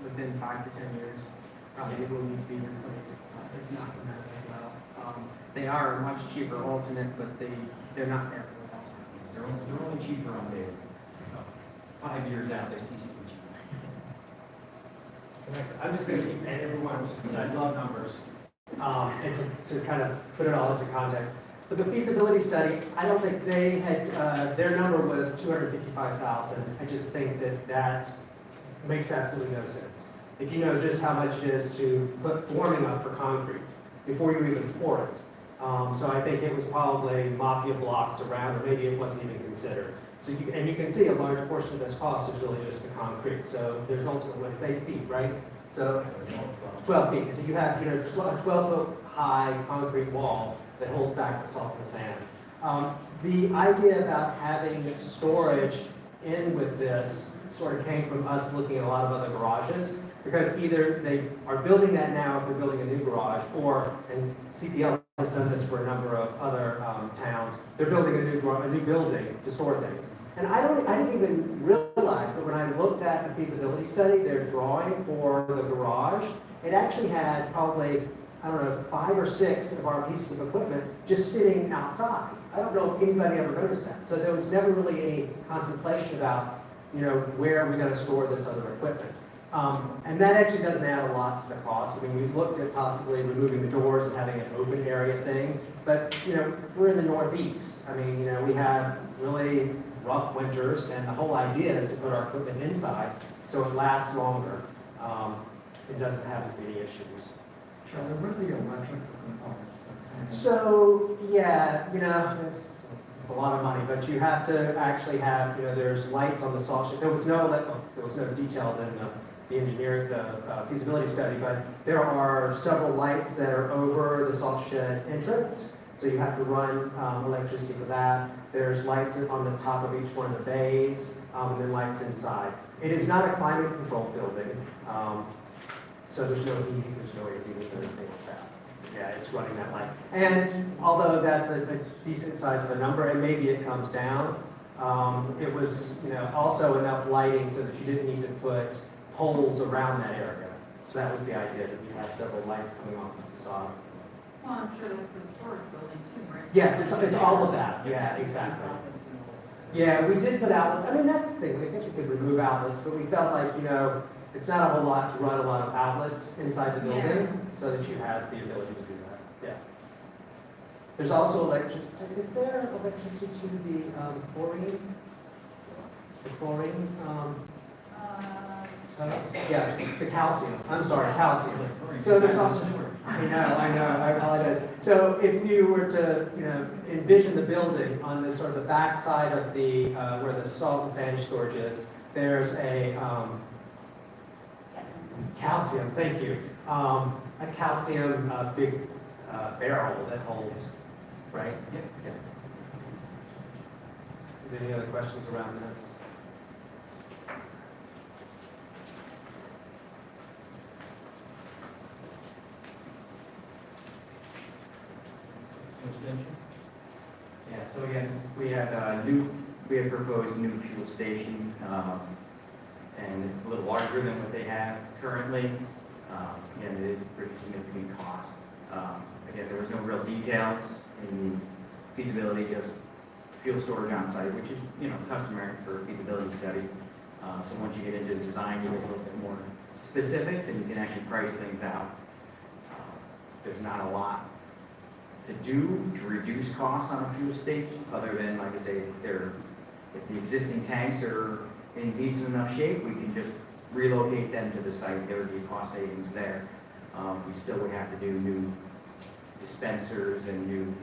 within 5 to 10 years, probably will need to be replaced, if not for that as well. They are a much cheaper alternate, but they're not there for the long term. They're only cheaper on the 5 years out, they cease to be cheaper. I'm just gonna keep, and everyone, just because I love numbers, and to kind of put it all into context. But the feasibility study, I don't think they had, their number was 255,000. I just think that makes absolutely no sense. If you know just how much it is to put forming up for concrete before you even pour it. So I think it was probably mafia blocks around, or maybe it wasn't even considered. So you can see a large portion of this cost is really just the concrete. So there's ultimately, it's 8 feet, right? So 12 feet. So you have, a 12-foot high concrete wall that holds back the salt and the sand. The idea about having storage in with this sort of came from us looking at a lot of other garages, because either they are building that now if they're building a new garage, or, and CPL has done this for a number of other towns, they're building a new building to store things. And I didn't even realize, but when I looked at the feasibility study, their drawing for the garage, it actually had probably, I don't know, 5 or 6 of our pieces of equipment just sitting outside. I don't know if anybody ever noticed that. So there was never really any contemplation about, where are we going to store this other equipment. And that actually doesn't add a lot to the cost. I mean, we've looked at possibly removing the doors and having an open area thing, but, we're in the Northeast. I mean, we have really rough winters, and the whole idea is to put our equipment inside so it lasts longer. It doesn't have as many issues. Charlie, what are the electrical components? So, yeah, it's a lot of money, but you have to actually have, there's lights on the salt shed. There was no detail in the engineering, the feasibility study, but there are several lights that are over the salt shed entrance. So you have to run electricity for that. There's lights on the top of each one of the bays, and then lights inside. It is not a climate controlled building, so there's no heating, there's no AC, there's no anything like that. Yeah, it's running that light. And although that's a decent size of a number, and maybe it comes down, it was also enough lighting so that you didn't need to put poles around that area. So that was the idea, that you have several lights coming off the facade. Well, I'm sure that's the storage building too, right? Yes, it's all of that. Yeah, exactly. Yeah, we did put outlets. I mean, that's the thing. I guess we could remove outlets, but we felt like, it's not a whole lot to run a lot of outlets inside the building, so that you have the ability to do that. Yeah. There's also electricity. Is there electricity to the chlorine? The chlorine? Yes, the calcium. I'm sorry, calcium. So there's also. I know, I apologize. So if you were to, envision the building on the sort of the back side of the, where the salt and sand storage is, there's a calcium, thank you. A calcium big barrel that holds, right? Yep. Any other questions around this? Yeah, so again, we had proposed new fuel station, and a little larger than what they have currently. Again, it is a pretty significant cost. Again, there was no real details in feasibility, just fuel storage on site, which is, customary for a feasibility study. So once you get into the design, you get a little bit more specifics, and you can actually price things out. There's not a lot to do to reduce costs on a fuel station, other than, like I say, if the existing tanks are in decent enough shape, we can just relocate them to the site. There would be cost savings there. We still would have to do new dispensers and new,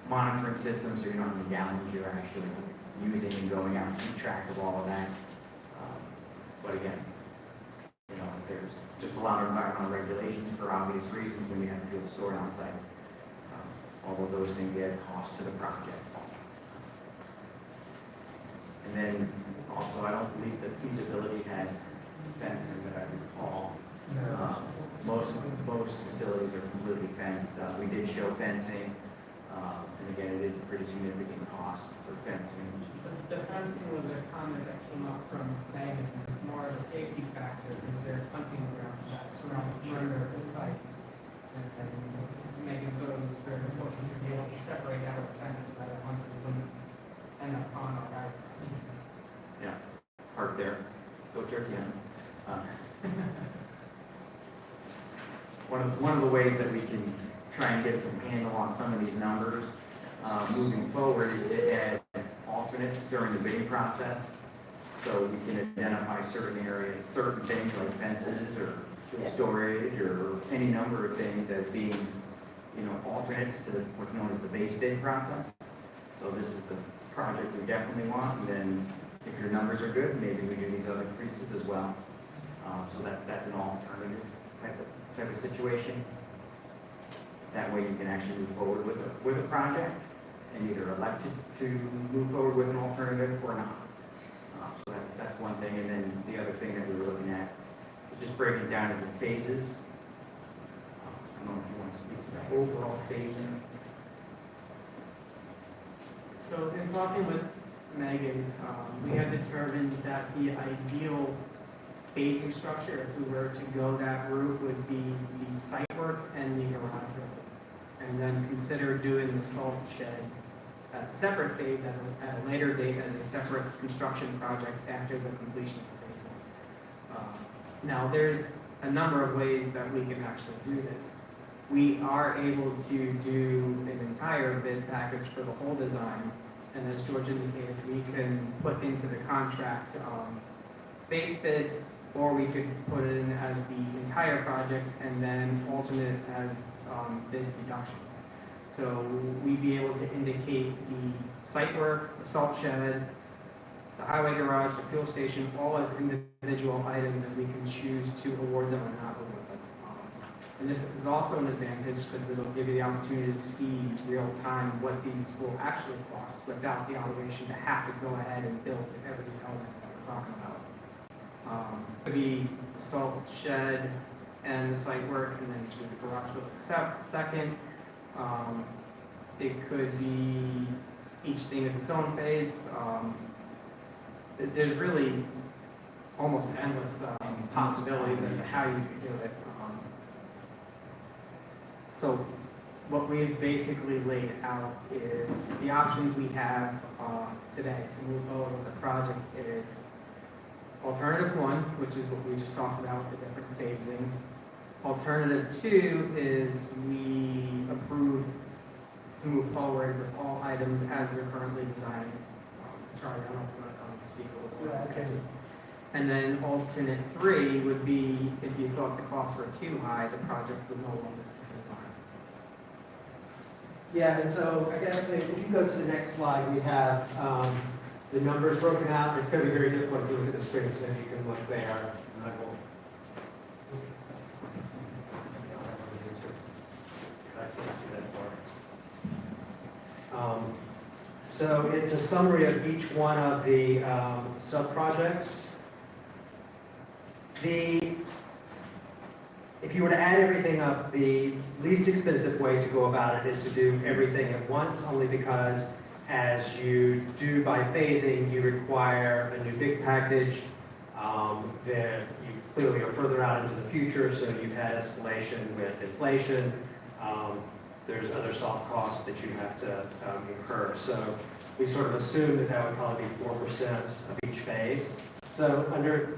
monitoring systems, so you know how many gallons you're actually using and going out, keep track of all of that. But again, there's just a lot of environmental regulations for obvious reasons when you have fuel stored on site. All of those things add cost to the project. And then also, I don't believe the feasibility had fencing that I recall. Most facilities are completely fenced. We did show fencing, and again, it is a pretty significant cost for fencing. The fence fencing was a comment that came up from Megan. It's more of a safety factor, because there's hunting grounds that surround the perimeter of the site. And Megan thought it was very important to be able to separate out the fence so that a hunter wouldn't end up on our right. Park there, go turkey hunting. One of the ways that we can try and get some handle on some of these numbers moving forward is to add alternates during the bidding process. So we can identify certain areas, certain things like fences or storage or any number of things as being, alternates to what's known as the base bid process. So this is the project we definitely want, and then if your numbers are good, maybe we do these other increases as well. So that's an alternative type of situation. That way you can actually move forward with a project and either elect to move forward with an alternative or not. So that's one thing. And then the other thing that we were looking at is just breaking down into phases. I don't know if you want to speak to that overall phasing. So in talking with Megan, we had determined that the ideal phasing structure, if we were to go that route, would be the site work and the garage building. And then consider doing the salt shed as a separate phase at a later date as a separate construction project after the completion of phase one. Now, there's a number of ways that we can actually do this. We are able to do an entire bid package for the whole design, and as George indicated, we can put into the contract base bid, or we could put it in as the entire project and then alternate as bid deductions. So we'd be able to indicate the site work, the salt shed, the highway garage, the fuel station, all as individual items, and we can choose to award them or not award them. And this is also an advantage because it'll give you the opportunity to see real time what these will actually cost without the obligation to have to go ahead and build every element that we're talking about. Could be salt shed and the site work, and then do the garage building second. It could be each thing is its own phase. There's really almost endless possibilities as to how you could do it. So what we've basically laid out is the options we have today to move forward with the project is alternative one, which is what we just talked about, the different phasings. Alternative two is we approve to move forward with all items as they're currently designed. Charlie, I don't know if you want to come and speak a little bit. Yeah, okay. And then alternate three would be if you thought the costs were too high, the project would no longer be designed. Yeah, and so I guess if you go to the next slide, we have the numbers broken out. It's going to be very difficult to look at the screen, so if you can look there. And I will. I can't see that far. So it's a summary of each one of the sub-projects. If you were to add everything up, the least expensive way to go about it is to do everything at once, only because as you do by phasing, you require a new big package. Then you clearly are further out into the future, so you've had escalation with inflation. There's other soft costs that you have to incur. So we sort of assume that that would probably be 4% of each phase. So under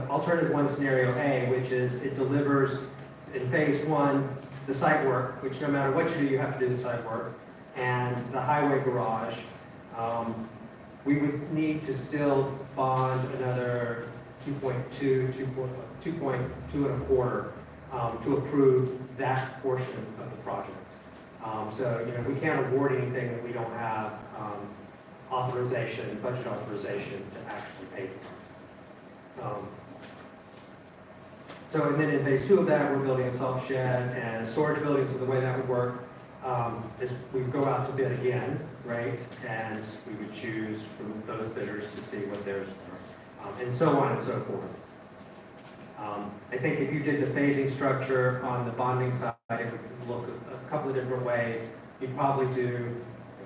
alternative one, scenario A, which is it delivers in phase one the site work, which no matter what you do, you have to do the site work, and the highway garage, we would need to still bond another 2.2 and a quarter to approve that portion of the project. So, we can't award anything that we don't have budget authorization to actually pay for. So, and then in phase two of that, we're building a salt shed and a storage building. So the way that would work is we would go out to bid again, right? And we would choose from those bidders to see what theirs are, and so on and so forth. I think if you did the phasing structure on the bonding side, it would look a couple of different ways. You'd probably do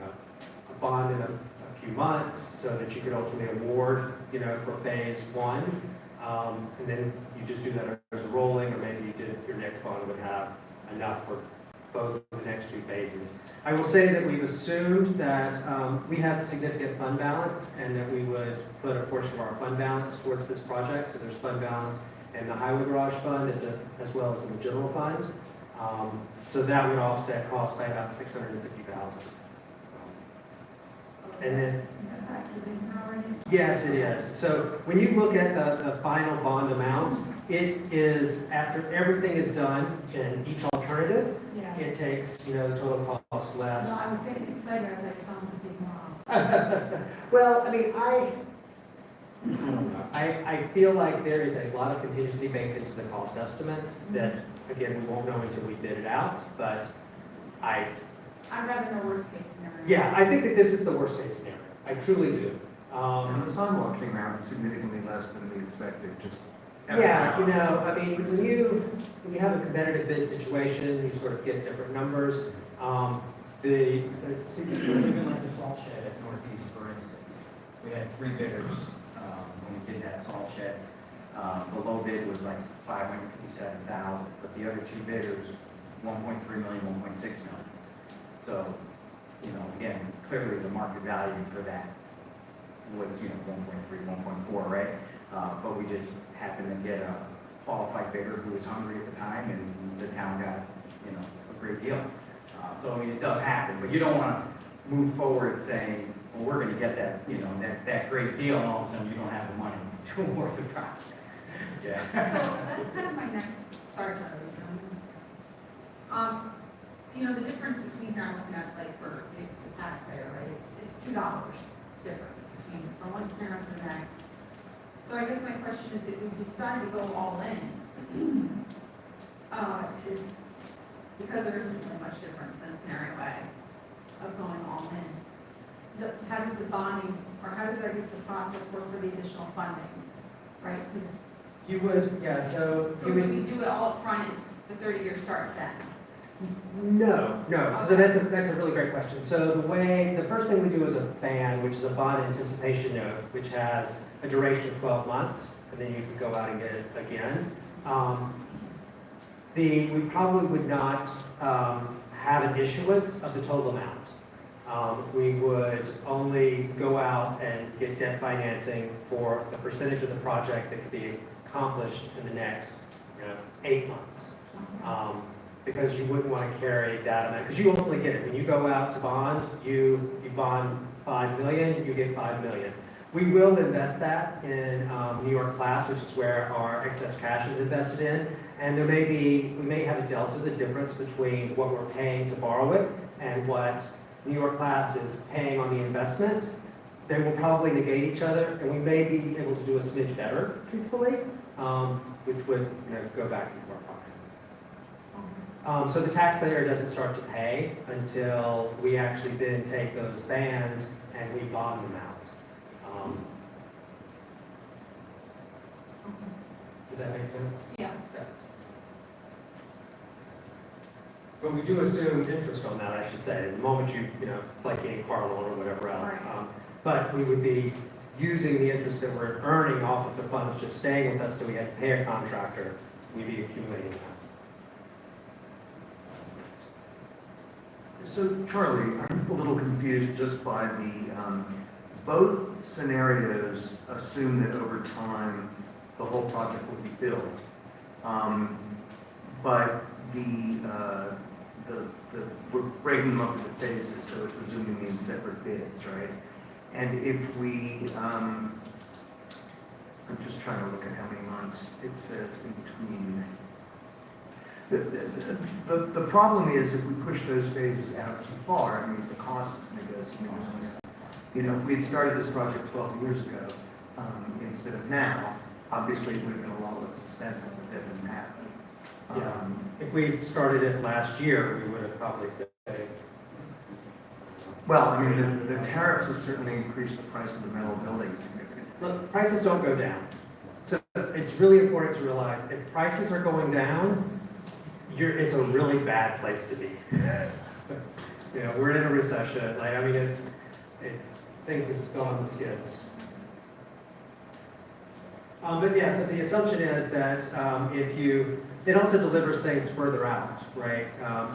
a bond in a few months so that you could ultimately award, for phase one. And then you just do that as a rolling, or maybe your next bond would have enough for both of the next two phases. I will say that we've assumed that we have significant fund balance and that we would put a portion of our fund balance towards this project. So there's fund balance in the highway garage fund as well as in the general fund. So that would offset costs by about $650,000. And then, yes, it is. So when you look at the final bond amount, it is, after everything is done in each alternative, Yeah. it takes, the total cost less. No, I was getting excited, I was like, someone could take more off. Well, I mean, I don't know. I feel like there is a lot of contingency baked into the cost estimates that, again, we won't know until we bid it out, but I'd rather know worst case scenario. yeah, I think that this is the worst case scenario. I truly do. And the sidewalk came out significantly less than we expected, just. Yeah, I mean, when you have a competitive bid situation, you sort of get different numbers. It's even like the salt shed at Northeast, for instance. We had 3 bidders when we did that salt shed. The low bid was like $557,000, but the other 2 bidders, $1.3 million, $1.6 million. So, again, clearly the market value for that was, 1.3, 1.4, right? But we just happened to get a qualified bidder who was hungry at the time, and the town got, a great deal. So, I mean, it does happen, but you don't want to move forward saying, well, we're going to get that, that great deal, and all of a sudden you don't have the money to award the project. Yeah. So that's kind of my next, sorry, Charlie. The difference between here, I'm looking at like for the taxpayer, right? It's $2 difference between from one scenario to the next. So I guess my question is, if we decide to go all in, is because there isn't really much difference in scenario A of going all in. How does the bonding, or how does the process work for the additional funding, right? Because You would, yeah, so so when we do it all up front, it's the 30-year starts then. No. So that's a really great question. So the first thing we do is a BAN, which is a bond anticipation note, which has a duration of 12 months, and then you can go out and get it again. We probably would not have an issuance of the total amount. We would only go out and get debt financing for the percentage of the project that could be accomplished in the next 8 months. Because you wouldn't want to carry that amount, because you ultimately get it. When you go out to bond, you bond $5 million, you get $5 million. We will invest that in New York Class, which is where our excess cash is invested in. And we may have a delta, the difference between what we're paying to borrow it and what New York Class is paying on the investment. They will probably negate each other, and we may be able to do a smidge better, truthfully, which would go back into our pocket. So the taxpayer doesn't start to pay until we actually then take those bands and we bond them out. Does that make sense? Yeah. But we do assume interest on that, I should say. The moment it's like getting a car loan or whatever else. But we would be using the interest that we're earning off of the funds just staying with us till we had to pay a contractor. We'd be accumulating that. So Charlie, I'm a little confused just by both scenarios assume that over time, the whole project will be built. But we're breaking them up into phases, so it presumably means separate bids, right? And if we, I'm just trying to look at how many months it says in between. The problem is if we push those phases out too far, it means the cost is going to go significantly up. If we had started this project 12 years ago instead of now, obviously it would have been a lot less expensive, but that didn't happen. If we started it last year, we would have probably said. Well, I mean, the tariffs have certainly increased the price of the metal buildings significantly. Look, prices don't go down. So it's really important to realize if prices are going down, it's a really bad place to be. We're in a recession. things is go on the skids. But yeah, so the assumption is that it also delivers things further out, right?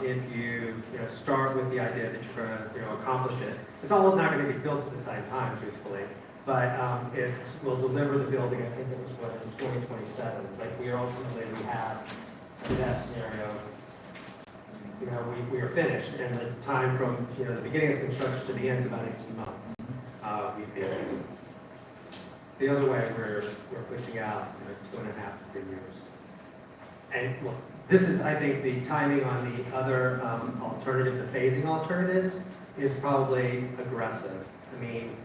If you start with the idea that you're going to accomplish it, it's all not going to be built at the same time, truthfully, but it will deliver the building. I think it was in 2027. Like we have in that scenario, we are finished, and the time from the beginning of construction to the end is about 18 months. We feel. The other way, we're pushing out 2.5 to 3 years. And look, this is, I think, the timing on the other alternative, the phasing alternatives, is probably aggressive. I mean,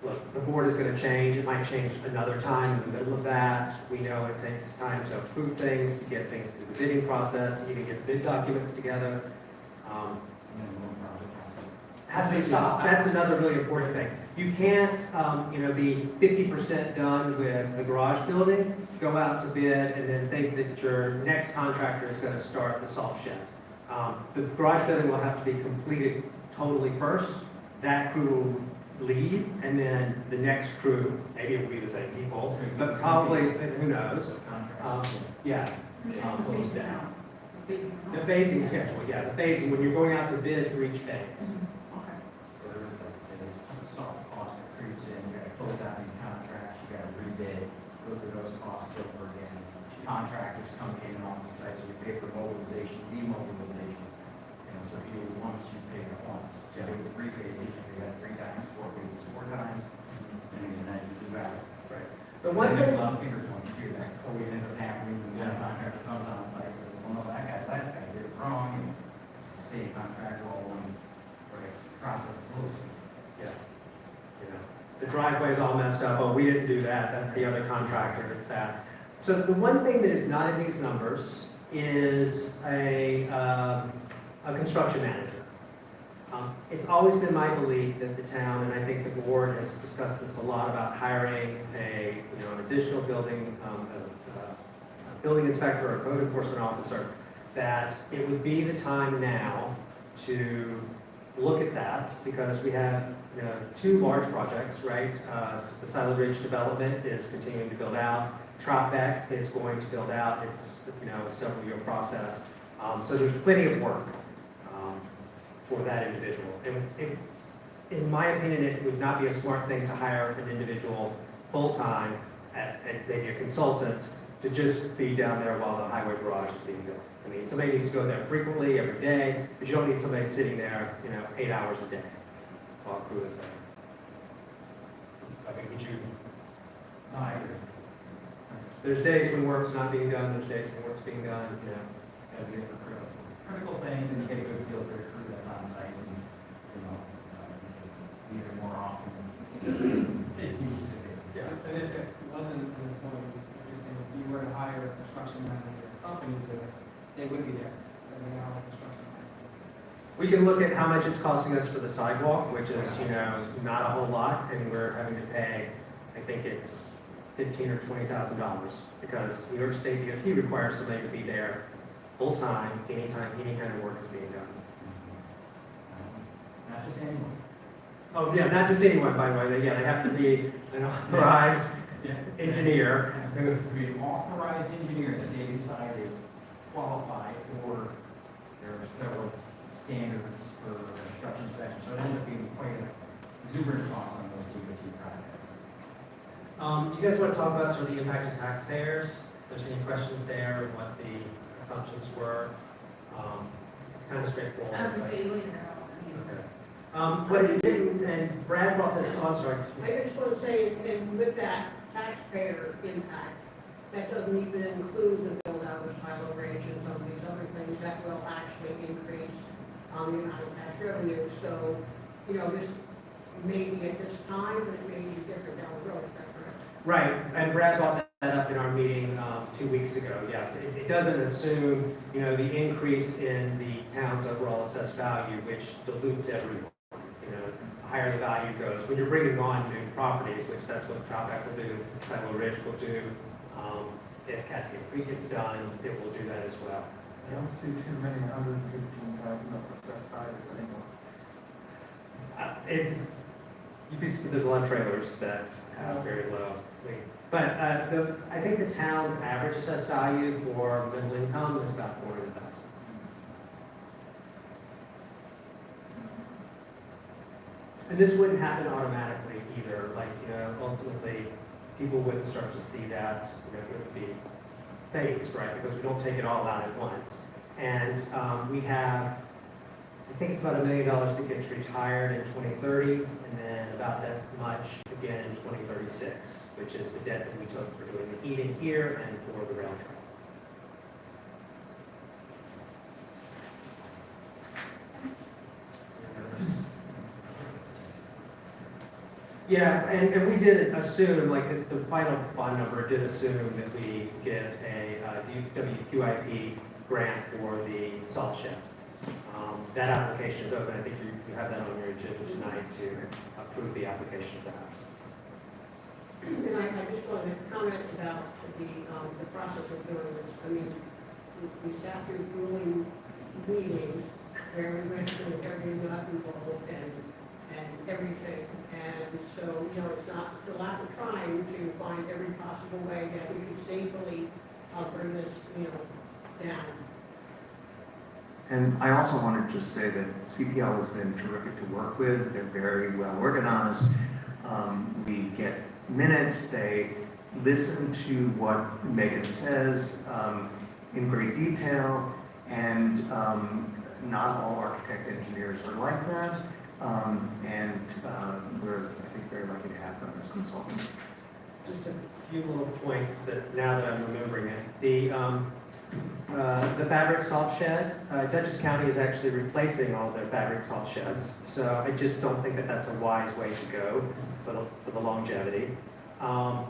look, the board is going to change. It might change another time in the middle of that. We know it takes time to approve things, to get things through the bidding process, even get bid documents together. Has to stop. That's another really important thing. You can't, be 50% done with the garage building, go out to bid, and then think that your next contractor is going to start the salt shed. The garage building will have to be completed totally first. That crew will leave, and then the next crew, maybe it will be the same people, but probably, who knows? Yeah. Close down. The phasing schedule, yeah, the phasing, when you're going out to bid for each phase. Okay. So there is, like, say, this soft cost that creeps in, you gotta close out these contracts, you gotta rebid, go through those costs over again. Contractors come in and off the site, so we pay for mobilization, demobilization. So if you do it once, you pay it once. So if it's a three-phase, you got 3 times, 4 phases, 4 times, and then you do that. Right. The one There's thing, a lot of fingers on it too, that always ends up happening when the contractor comes on site and says, well, no, that guy, last guy did it wrong, and it's the same contractor all one, right, process is loose. the driveway's all messed up, oh, we didn't do that, that's the other contractor, it's that. So the one thing that is not in these numbers is a construction manager. It's always been my belief that the town, and I think the board has discussed this a lot, about hiring an additional building, a building inspector or a code enforcement officer, that it would be the time now to look at that, because we have 2 large projects, right? The Silo Ridge development is continuing to build out. Troutbeck is going to build out. It's a several-year process. So there's plenty of work for that individual. And in my opinion, it would not be a smart thing to hire an individual full-time, and maybe a consultant, to just be down there while the highway garage is being built. I mean, somebody needs to go there frequently, every day, but you don't need somebody sitting there, 8 hours a day while crew is there. I mean, would you? No, I agree. There's days when work's not being done, there's days when work's being done, Gotta do it for critical things, and you get a good feel for your crew that's on site, and, need it more often than it used to be. Yeah. And if it wasn't an employee, you're saying if you were to hire a construction manager company to do it, they would be there. I mean, how construction manager. We can look at how much it's costing us for the sidewalk, which is, not a whole lot, and we're having to pay, I think it's $15,000 or $20,000, because New York State DOT requires somebody to be there full-time, anytime any kind of work is being done. Not just anyone. Oh, yeah, not just anyone, by the way, they have to be an authorized engineer. There would be an authorized engineer that they decide is qualified, or there are several standards for construction inspection, so it ends up being quite an exuberant cost on those DOT projects. Do you guys want to talk about sort of the impact to taxpayers? If there's any questions there, and what the assumptions were? It's kind of straightforward. I was gonna say, you wouldn't know. What it didn't, and Brad brought this, oh, I'm sorry. I just want to say, and with that taxpayer impact, that doesn't even include the build out of Silo Ridge and some of these other things that will actually increase the amount of tax revenue. So, this may be at this time, but it may be different down the road, is that correct? Right, and Brad brought that up in our meeting 2 weeks ago, yes. It doesn't assume, the increase in the town's overall assessed value, which dilutes everyone. The higher the value goes. When you're bringing on new properties, which that's what Troutbeck will do, Silo Ridge will do, if Cascade Creek gets done, it will do that as well. I don't see too many 115,000 assessed items anymore. you'd be, there's a lot of trailers that have very low weight. But I think the town's average assessed value for middle income is about 400,000. And this wouldn't happen automatically either, like, ultimately, people wouldn't start to see that, it would be phased, right? Because we don't take it all out at once. And we have, I think it's about $1 million that gets retired in 2030, and then about that much again in 2036, which is the debt that we took for doing the heating here and for the rail trail. Yeah, and we did assume, like, the final bond number did assume that we get a WQIP grant for the salt shed. That application is open. I think you have that on your agenda tonight to approve the application of that. And I just wanted to comment about the process of doing this. I mean, we sat through grueling meetings where we went through every nut and bolt and everything. And so, it's not the lack of trying to find every possible way that we could safely bring this, down. And I also wanted to say that CPL has been terrific to work with. They're very well organized. We get minutes. They listen to what Megan says in great detail. And not all architect engineers are like that. We're, I think, very lucky to have them as consultants. Just a few little points that now that I'm remembering it. The fabric salt shed, Dutchess County is actually replacing all their fabric salt sheds. So I just don't think that that's a wise way to go for the longevity. I've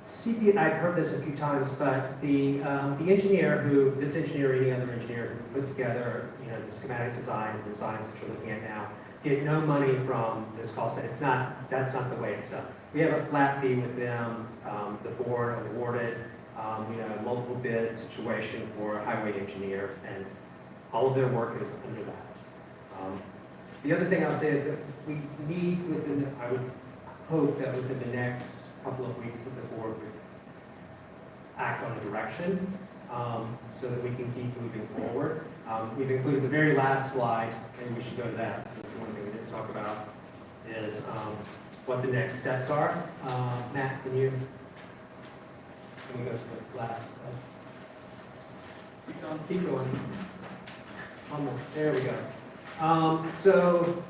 heard this a few times, but the engineer this engineer or any other engineer who put together, the schematic designs and designs that you're looking at now, get no money from this cost. That's not the way it's done. We have a flat fee with them. The board awarded, multiple bid situation for a highway engineer, and all of their work is under that. The other thing I'll say is that we need I would hope that within the next couple of weeks that the board would act on a direction so that we can keep moving forward. We've included the very last slide, and we should go to that, because that's the one thing we didn't talk about, is what the next steps are. Matt, can we go to the last? Keep going. One more. There we go. So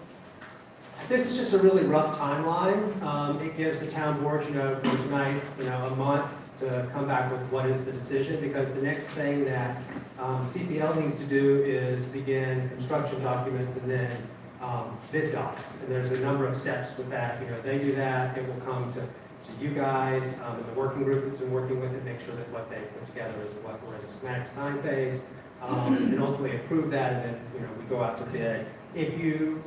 this is just a really rough timeline. It gives the town board, for tonight, a month to come back with what is the decision, because the next thing that CPL needs to do is begin construction documents and then bid docs. And there's a number of steps with that. They do that, it will come to you guys, and the working group that's been working with it, make sure that what they put together is what we're in the schematic design phase, and ultimately approve that, and then we go out to bid. If you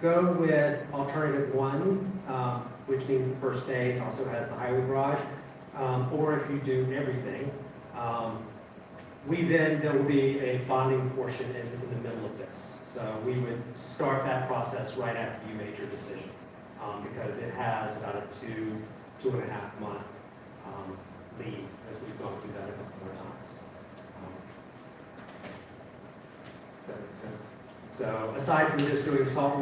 go with alternative one, which means the first phase also has the highway garage, or if you do everything, there will be a bonding portion in the middle of this. So we would start that process right after you made your decision, because it has about a 2.5 month lead, as we've gone through that a couple more times. Does that make sense? So aside from just doing site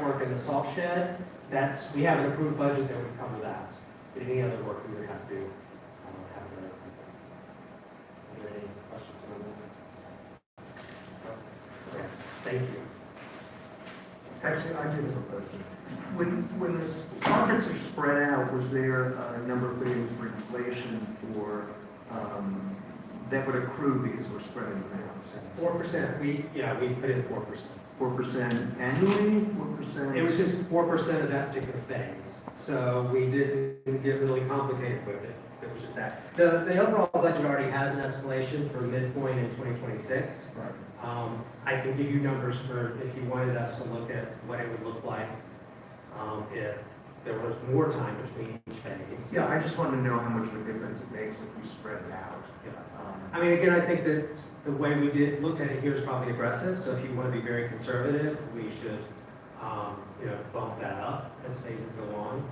work in the salt shed, we have an approved budget that would cover that. Any other work we would have to have there. Are there any questions on that? Okay, thank you. Actually, I did have a question. When the projects are spread out, was there a number put in for inflation that would accrue because we're spreading them out? 4%. We put in 4%. 4% annually? 4%? It was just 4% of that particular phase. So we didn't get really complicated with it. It was just that. The overall budget already has an escalation for midpoint in 2026. Right. I can give you numbers for if you wanted us to look at what it would look like if there was more time between each phase. Yeah, I just want to know how much of a difference it makes if we spread it out. I mean, again, I think that the way we looked at it here is probably aggressive. So if you want to be very conservative, we should bump that up as phases go on.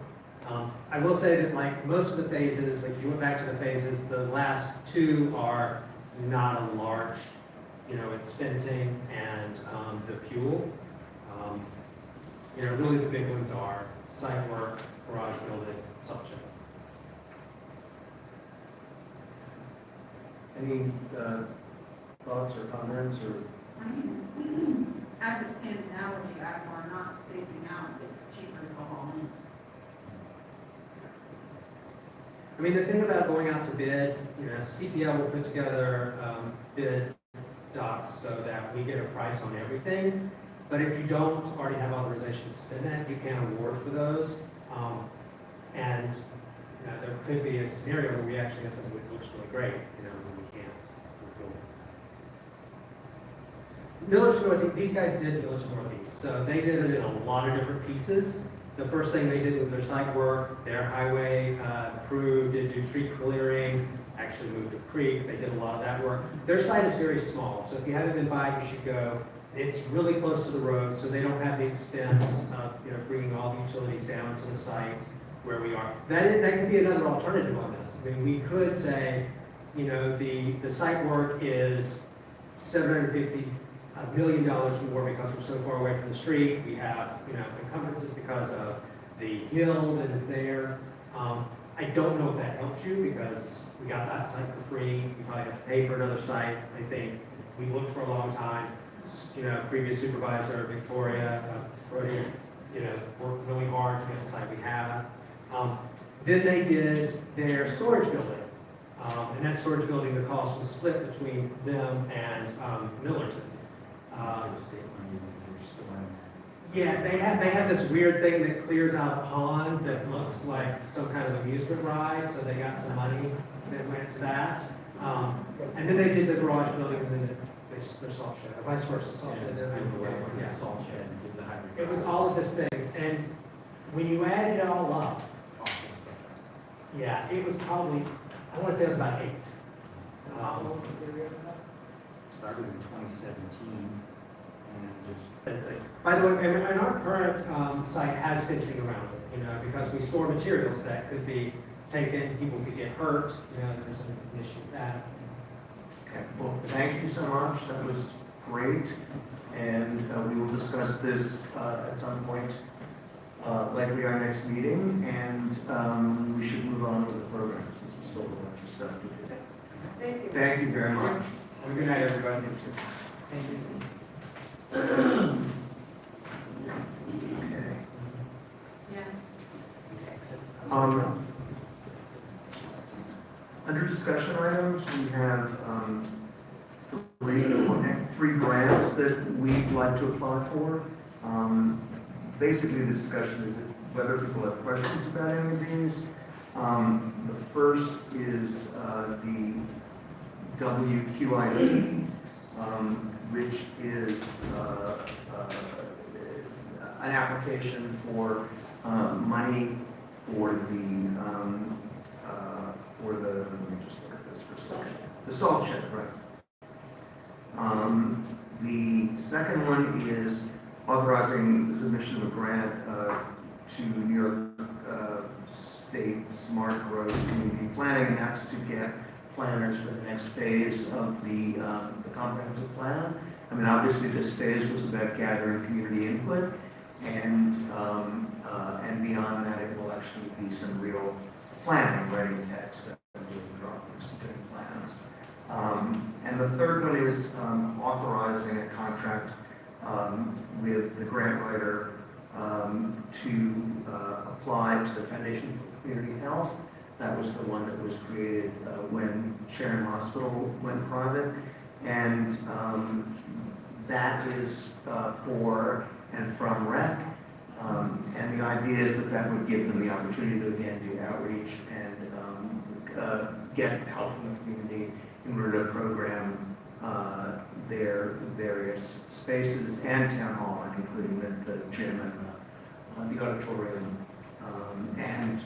I will say that like most of the phases, like if you went back to the phases, the last two are not a large, it's fencing and the fuel. Really the big ones are site work, garage building, salt shed. Any thoughts or comments or? I mean, as it stands now, if you add more not phasing out, it's cheaper to go all in. I mean, the thing about going out to bid, CPL will put together bid docs so that we get a price on everything. But if you don't already have authorization to spend that, you can't award for those. And there could be a scenario where we actually have something that looks really great, when we can't. Miller's Northeast, these guys did Miller's Northeast, so they did it in a lot of different pieces. The first thing they did was their site work, their highway approved, did do tree clearing, actually moved a creek, they did a lot of that work. Their site is very small, so if you haven't been by, you should go. It's really close to the road, so they don't have the expense of bringing all the utilities down to the site where we are. That could be another alternative on this. I mean, we could say, the site work is $750 million more because we're so far away from the street. We have, encumbrances because of the hill that is there. I don't know if that helps you because we got that site for free. We probably have to pay for another site. I think we looked for a long time. Previous supervisor, Victoria, worked really hard to get the site we have. Then they did their storage building. And that storage building, the cost was split between them and Millerton. Yeah, they have this weird thing that clears out a pond that looks like some kind of amusement ride, so they got some money that went to that. And then they did the garage building and then their salt shed, or vice versa, salt shed. Yeah. Salt shed and did the hybrid. It was all of these things, and when you add it all up, yeah, it was probably, I want to say it was about 8. Started in 2017 and just. By the way, and our current site has fencing around it, because we store materials that could be taken, people could get hurt, there's an issue with that. Okay, well, thank you so much. That was great. And we will discuss this at some point, likely our next meeting. And we should move on with the program since we still have a bunch of stuff to do. Thank you. Thank you very much. Have a good night, everybody. Thank you. Okay. Yeah. Under discussion items, we have three grants that we'd like to apply for. Basically, the discussion is whether people have questions about any of these. The first is the WQIP, which is an application for money for the, let me just look at this for a second, the salt shed, right? The second one is authorizing the submission of a grant to New York State Smart Growth Community Planning, and that's to get planners for the next phase of the comprehensive plan. I mean, obviously, this phase was about gathering community input, and beyond that, it will actually be some real planning, writing text, and doing drawings, doing plans. And the third one is authorizing a contract with the grant writer to apply to the Foundation for Community Health. That was the one that was created when Sharon Hospital went private. And that is for and from REC. And the idea is that that would give them the opportunity to again do outreach and get help from the community in order to program their various spaces and town hall, including the gym and the auditorium and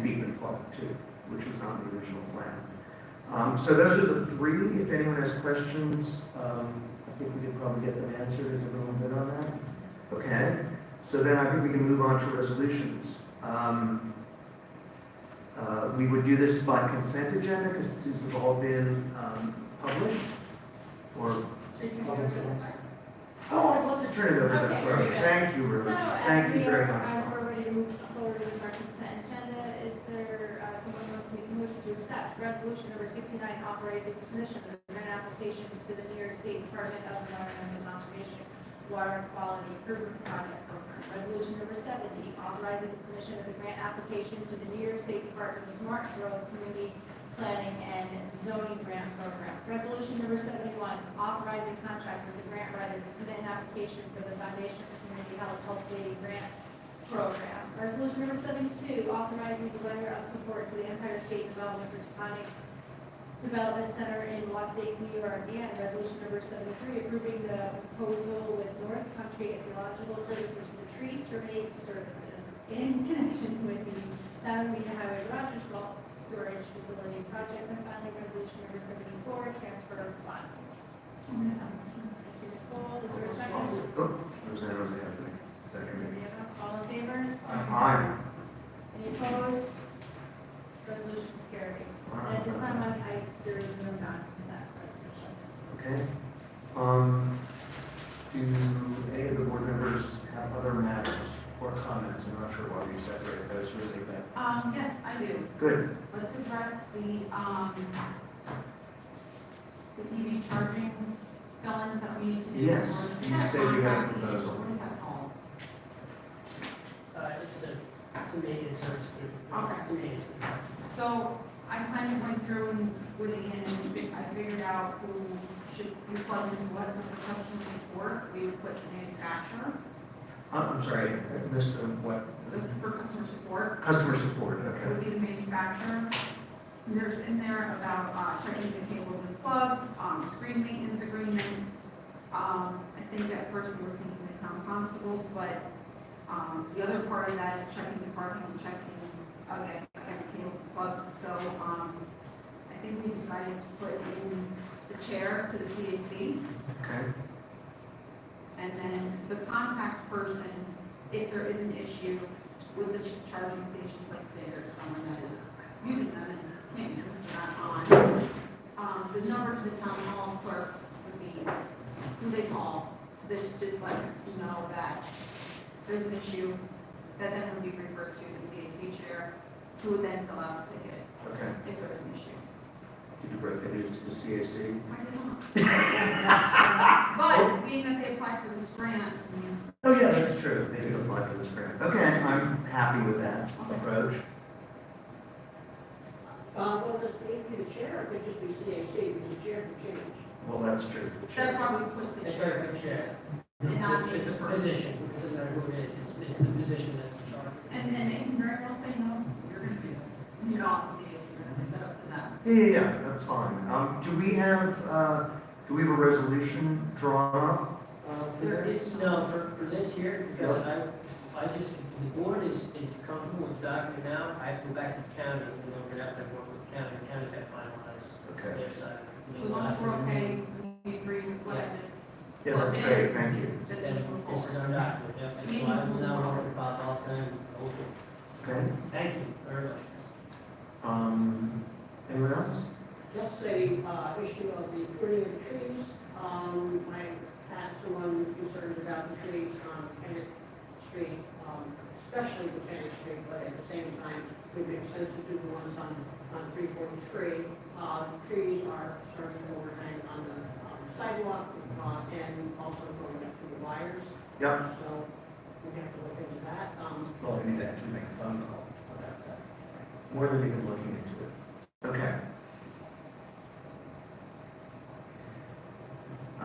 Beekman Park too, which was not the original plan. So those are the three. If anyone has questions, I think we could probably get them answered. Is everyone good on that? Okay. So then I think we can move on to resolutions. We would do this by consent agenda because these have all been published, or, oh, I'd love to turn it over to the Okay, clerk. very good. Thank you, So Ruth. as Thank you we very are, much. as we're ready to move forward with our consent agenda, is there someone who wants to make a motion to accept resolution number 69 authorizing the submission of the grant applications to the New York State Department of Environment and Conservation Water Quality Improvement Project Program. Resolution number 70 authorizing the submission of the grant application to the New York State Department of Smart Growth Community Planning and Zoning Grant Program. Resolution number 71 authorizing contract with the grant writer to submit an application for the Foundation for Community Health Cultivating Grant Program. Resolution number 72, authorizing the letter of support to the Empire State Development for Taconic Development Center in Lost Lake, New York. And resolution number 73, approving the proposal with North Country Ecological Services for the tree survey services in connection with the Town Media Highway Garage Salt Storage Facility Project. And finally, resolution number 74, transfer of funds. Thank you, Nicole. Is there a second? Oh, Rosanna, second. All in favor? Aye. Any opposed? Resolution is carried. And at this time, there is no non-consent resolutions. Okay. Do any of the board members have other matters or comments? I'm not sure why we separated those really, but Yes, I do. good. Let's address the EV charging fill-ins that we need to do. Yes, you said you had a proposal. What is that called? It's a maintenance service group. Okay. It's a maintenance group. So I kind of went through and with Ian and I figured out who should be plugged into what, so for customer support, we would put the manufacturer. I'm sorry, I missed what? For customer support, Customer support, it okay. would be the manufacturer. And there's in there about checking the cables and plugs, screen maintenance agreement. I think at first we were thinking the town constables, but the other part of that is checking the parking and checking, again, cables and plugs. So I think we decided to put in the chair to the CAC. Okay. And then the contact person, if there is an issue with the charging stations, like say there's someone that is using them and can't turn that on, the number to the town hall clerk would be who they call. So they just let you know that there's an issue, that then would be referred to the CAC chair, who would then fill out the ticket Okay. if there is an issue. Did you break the news to the CAC? I did not. But being that they applied for this grant, Oh, yeah, that's true. They did apply for this grant. Okay, I'm happy with that approach. Well, this may be the chair, it could just be CAC, because the chair can change. Well, that's true. that's why we put the That's chair. right, the chair. And not It's the the person. position, it doesn't matter who it is, it's the position that's in charge. And then they can very well say, no, you're gonna do this. You're not the CAC, it's up to them. Yeah, that's fine. Do we have a resolution drawn up? For this, no, for this here, because I just, the board is comfortable with the document now, I have to go back to the county, and then we're gonna have to work with the county, the county's gotta finalize Okay. their side. So long as we're okay, we agree with what I just, Yeah, that's great, thank you. that Then they move this is forward. our document, yeah, that's why I will now work with Bob Hoffman, and okay. Okay. Thank you very much. Anyone else? Just a issue of the pruning of the trees. I had someone concerned about the trees on Kennett Street, especially the Kennett Street, but at the same time, it would make sense to do the ones on 343. The trees are starting to overhang on the sidewalk and also going up to the wires. Yep. So we have to look into that. Well, we need to actually make a phone call about that. More than even looking into it. Okay.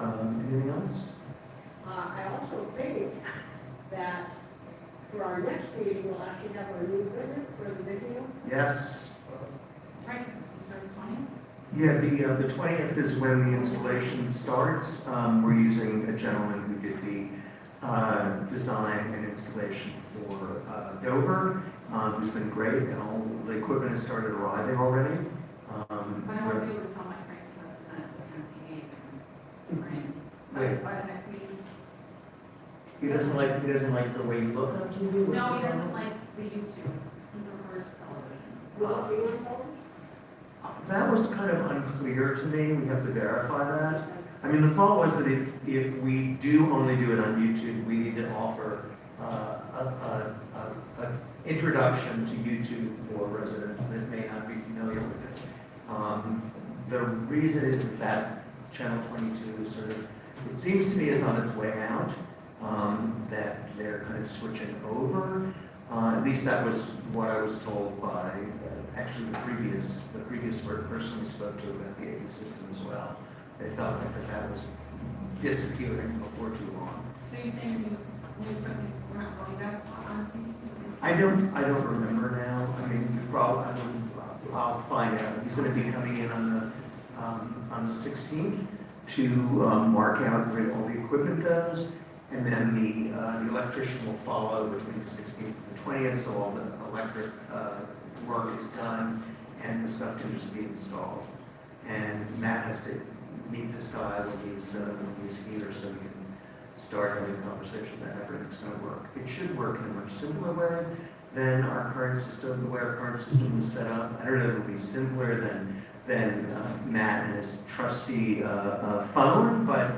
Anything else? I also think that for our next meeting, we'll actually have our new equipment for the video. Yes. Right, because we started 20. Yeah, the 20th is when the installation starts. We're using a gentleman who did the design and installation for Dover, who's been great, and all the equipment has started arriving already. But I want to be able to tell my friend because we're going to look at TV and Wait. by the next meeting. He doesn't like the way you look on TV? What's No, the he doesn't problem? like the YouTube. He prefers television. Will it be on television? That was kind of unclear to me, we have to verify that. I mean, the thought was that if we do only do it on YouTube, we need to offer an introduction to YouTube for residents that may not be familiar with it. The reason is that Channel 22 is sort of, it seems to me is on its way out, that they're kind of switching over. At least that was what I was told by actually the previous person we spoke to about the AV system as well. They felt like that was disappearing before too long. So you're saying we're not going back on? I don't remember now. I mean, I'll find out. He's going to be coming in on the 16th to mark out where all the equipment goes, and then the electrician will follow between the 16th and the 20th, so all the electric work is done, and the stuff can just be installed. And Matt has to meet this guy when he's here, so we can start having a conversation about everything's going to work. It should work in a much simpler way than our current system, the way our current system was set up. I don't know if it'll be simpler than Matt and his trusty phone, but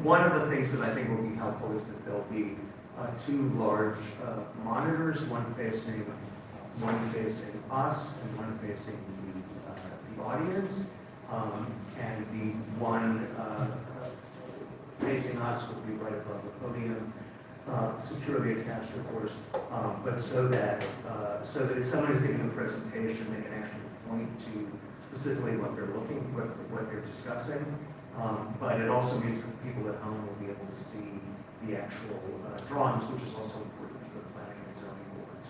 one of the things that I think will be helpful is that there'll be two large monitors, one facing us and one facing the audience, and the one facing us will be right above the podium, securely attached, of course, but so that if someone is giving a presentation, they can actually point to specifically what they're what they're discussing. But it also means that people at home will be able to see the actual drawings, which is also important for the planning and zoning boards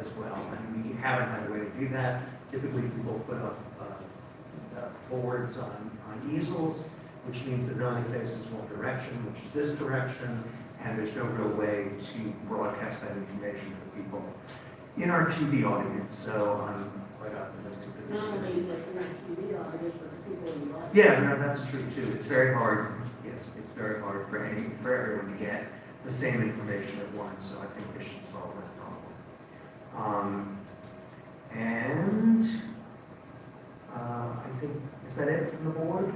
as well. And we haven't had a way to do that. Typically, people put up boards on easels, which means that it only faces one direction, which is this direction, and there's no real way to broadcast that information to people in our TV audience. So I'm quite optimistic that this. Not only like from our TV audience, but the people in the audience. Yeah, no, that's true too. It's very hard. Yes, it's very hard for everyone to get the same information at once. So I think this should solve that problem. I think, is that it from the board?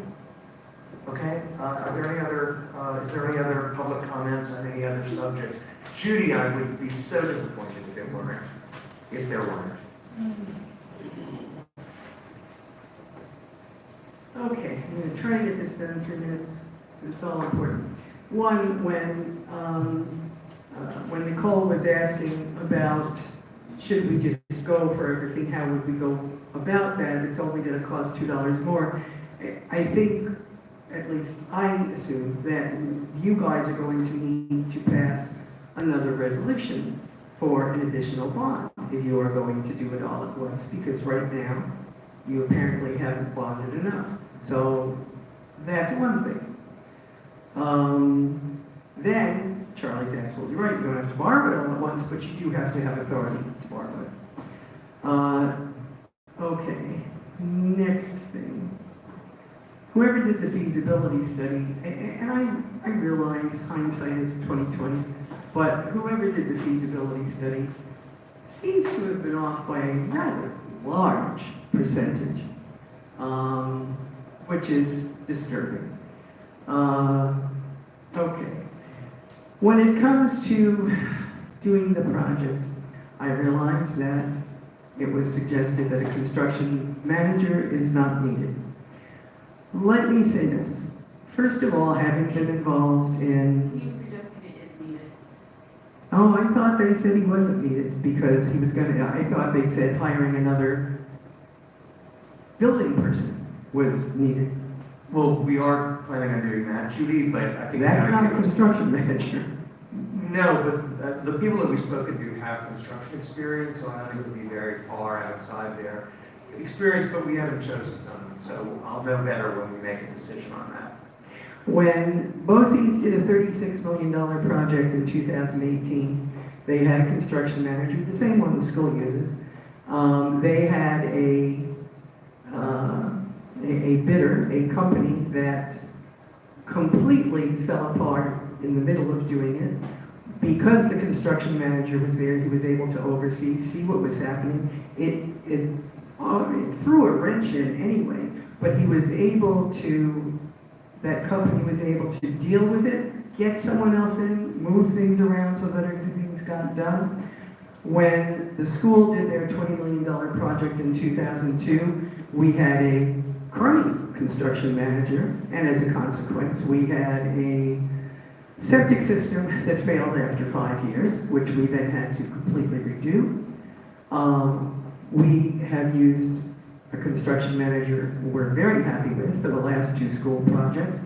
Okay. Are there any other? Is there any other public comments on any other subjects? Judy, I would be so disappointed if there weren't. Okay, I'm going to try and get this done in 3 minutes. It's all important. One, when Nicole was asking about should we just go for everything, how would we go about that? It's only going to cost $2 more. I think, at least I assume, that you guys are going to need to pass another resolution for an additional bond if you are going to do it all at once, because right now you apparently haven't bonded enough. So that's one thing. Then, Charlie's absolutely right, you don't have to borrow it all at once, but you do have to have authority to borrow it. Okay, next thing. Whoever did the feasibility study, and I realize hindsight is 20/20, but whoever did the feasibility study seems to have been off by a rather large percentage, which is disturbing. Okay. When it comes to doing the project, I realize that it was suggested that a construction manager is not needed. Let me say this. First of all, having been involved in... You suggesting it is needed? Oh, I thought they said he wasn't needed because he was going to... I thought they said hiring another building person was needed. Well, we are planning on doing that, Judy, but I think... That's not a construction manager. No, but the people that we've spoken to have construction experience, so I don't think it would be very far outside their experience, but we haven't chosen someone, so I'll know better when we make a decision on that. When BOCES did a $36 million project in 2018, they had a construction manager, the same one the school uses. They had a bidder, a company that completely fell apart in the middle of doing it. Because the construction manager was there, he was able to oversee, see what was happening. It threw a wrench in anyway, but he was able to, that company was able to deal with it, get someone else in, move things around so that everything's got done. When the school did their $20 million project in 2002, we had a crummy construction manager, and as a consequence, we had a septic system that failed after 5 years, which we then had to completely redo. We have used a construction manager who we're very happy with for the last 2 school projects.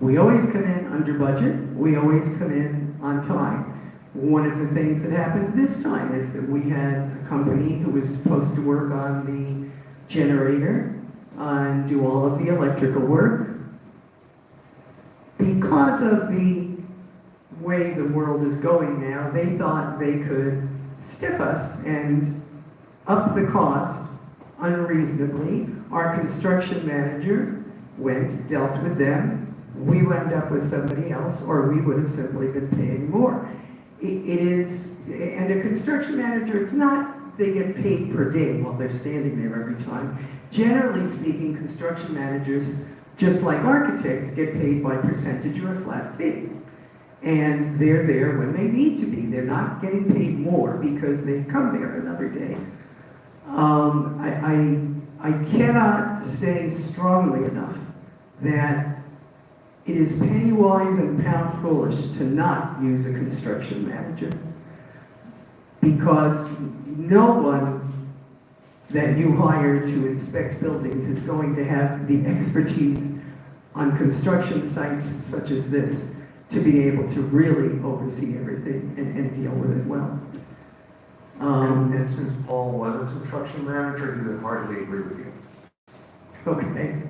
We always come in under budget. We always come in on time. One of the things that happened this time is that we had a company who was supposed to work on the generator and do all of the electrical work. Because of the way the world is going now, they thought they could stiff us and up the cost unreasonably. Our construction manager went, dealt with them. We wound up with somebody else, or we would have simply been paying more. It is, and a construction manager, it's not they get paid per day while they're standing there every time. Generally speaking, construction managers, just like architects, get paid by percentage or a flat fee. And they're there when they need to be. They're not getting paid more because they come there another day. I cannot say strongly enough that it is penny wise and pound foolish to not use a construction manager, because no one that you hire to inspect buildings is going to have the expertise on construction sites such as this to be able to really oversee everything and deal with it well. And since Paul was a construction manager, he would hardly agree with you. Okay.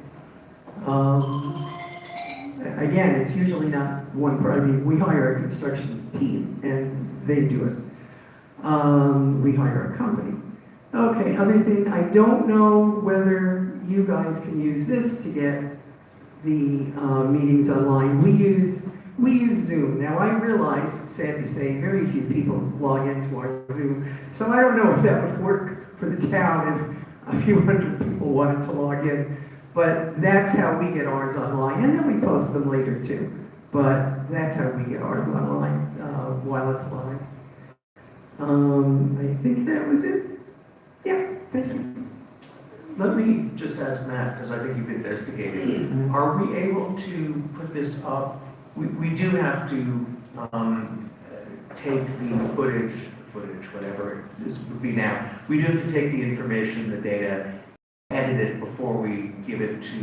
Again, it's usually not one part. I mean, we hire a construction team and they do it. We hire a company. Okay, other thing, I don't know whether you guys can use this to get the meetings online. We use Zoom. Now, I realize, sad to say, very few people log into our Zoom, so I don't know if that would work for the town if a few hundred people wanted to log in, but that's how we get ours online, and then we post them later too. But that's how we get ours online while it's live. I think that was it. Yeah, thank you. Let me just ask Matt, because I think you've investigated. Are we able to put this up? We do have to take the footage, whatever this would be now. We do have to take the information, the data, edit it before we give it to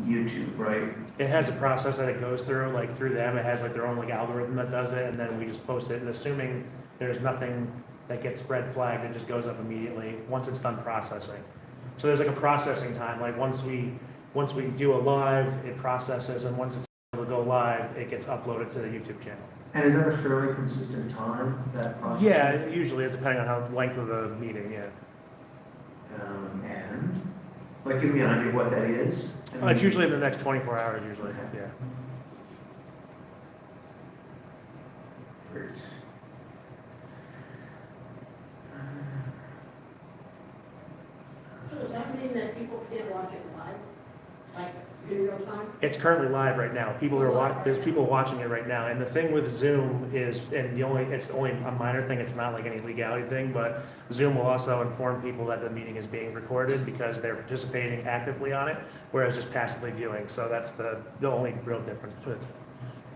YouTube, right? It has a process that it goes through, like through them. It has like their own like algorithm that does it, and then we just post it. And assuming there's nothing that gets red flagged, it just goes up immediately once it's done processing. So there's like a processing time. Like once we do a live, it processes, and once it's able to go live, it gets uploaded to the YouTube channel. And is that a fairly consistent time, that process? Yeah, it usually is depending on how length of the meeting. Yeah. And like, give me an idea of what that is. It's usually in the next 24 hours. Usually. Okay. Yeah. Great. So does that mean that people can't watch it live, like in real time? It's currently live right now. There's people watching it right now. And the thing with Zoom is, and it's only a minor thing. It's not like any legality thing, but Zoom will also inform people that the meeting is being recorded because they're participating actively on it, whereas just passively viewing. So that's the only real difference between it.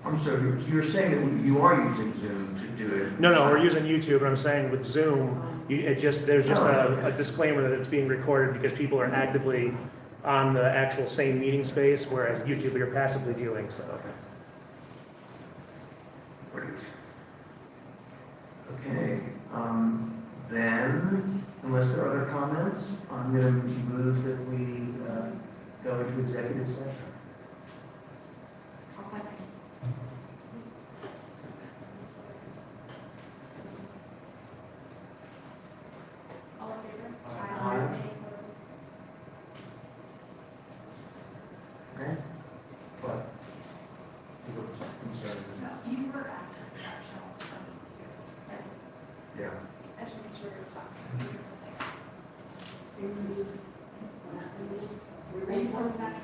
I'm sorry, you're saying that you are using Zoom to do it? No, we're using YouTube, and I'm saying with Zoom, there's just a disclaimer that it's being recorded because people are actively on the actual same meeting space, whereas YouTube, you're passively viewing, so. Great. Okay, then, unless there are other comments, I'm going to move that we go into executive session. I'll second. All in favor? Aye. Any opposed? Okay? What? You were concerned. close that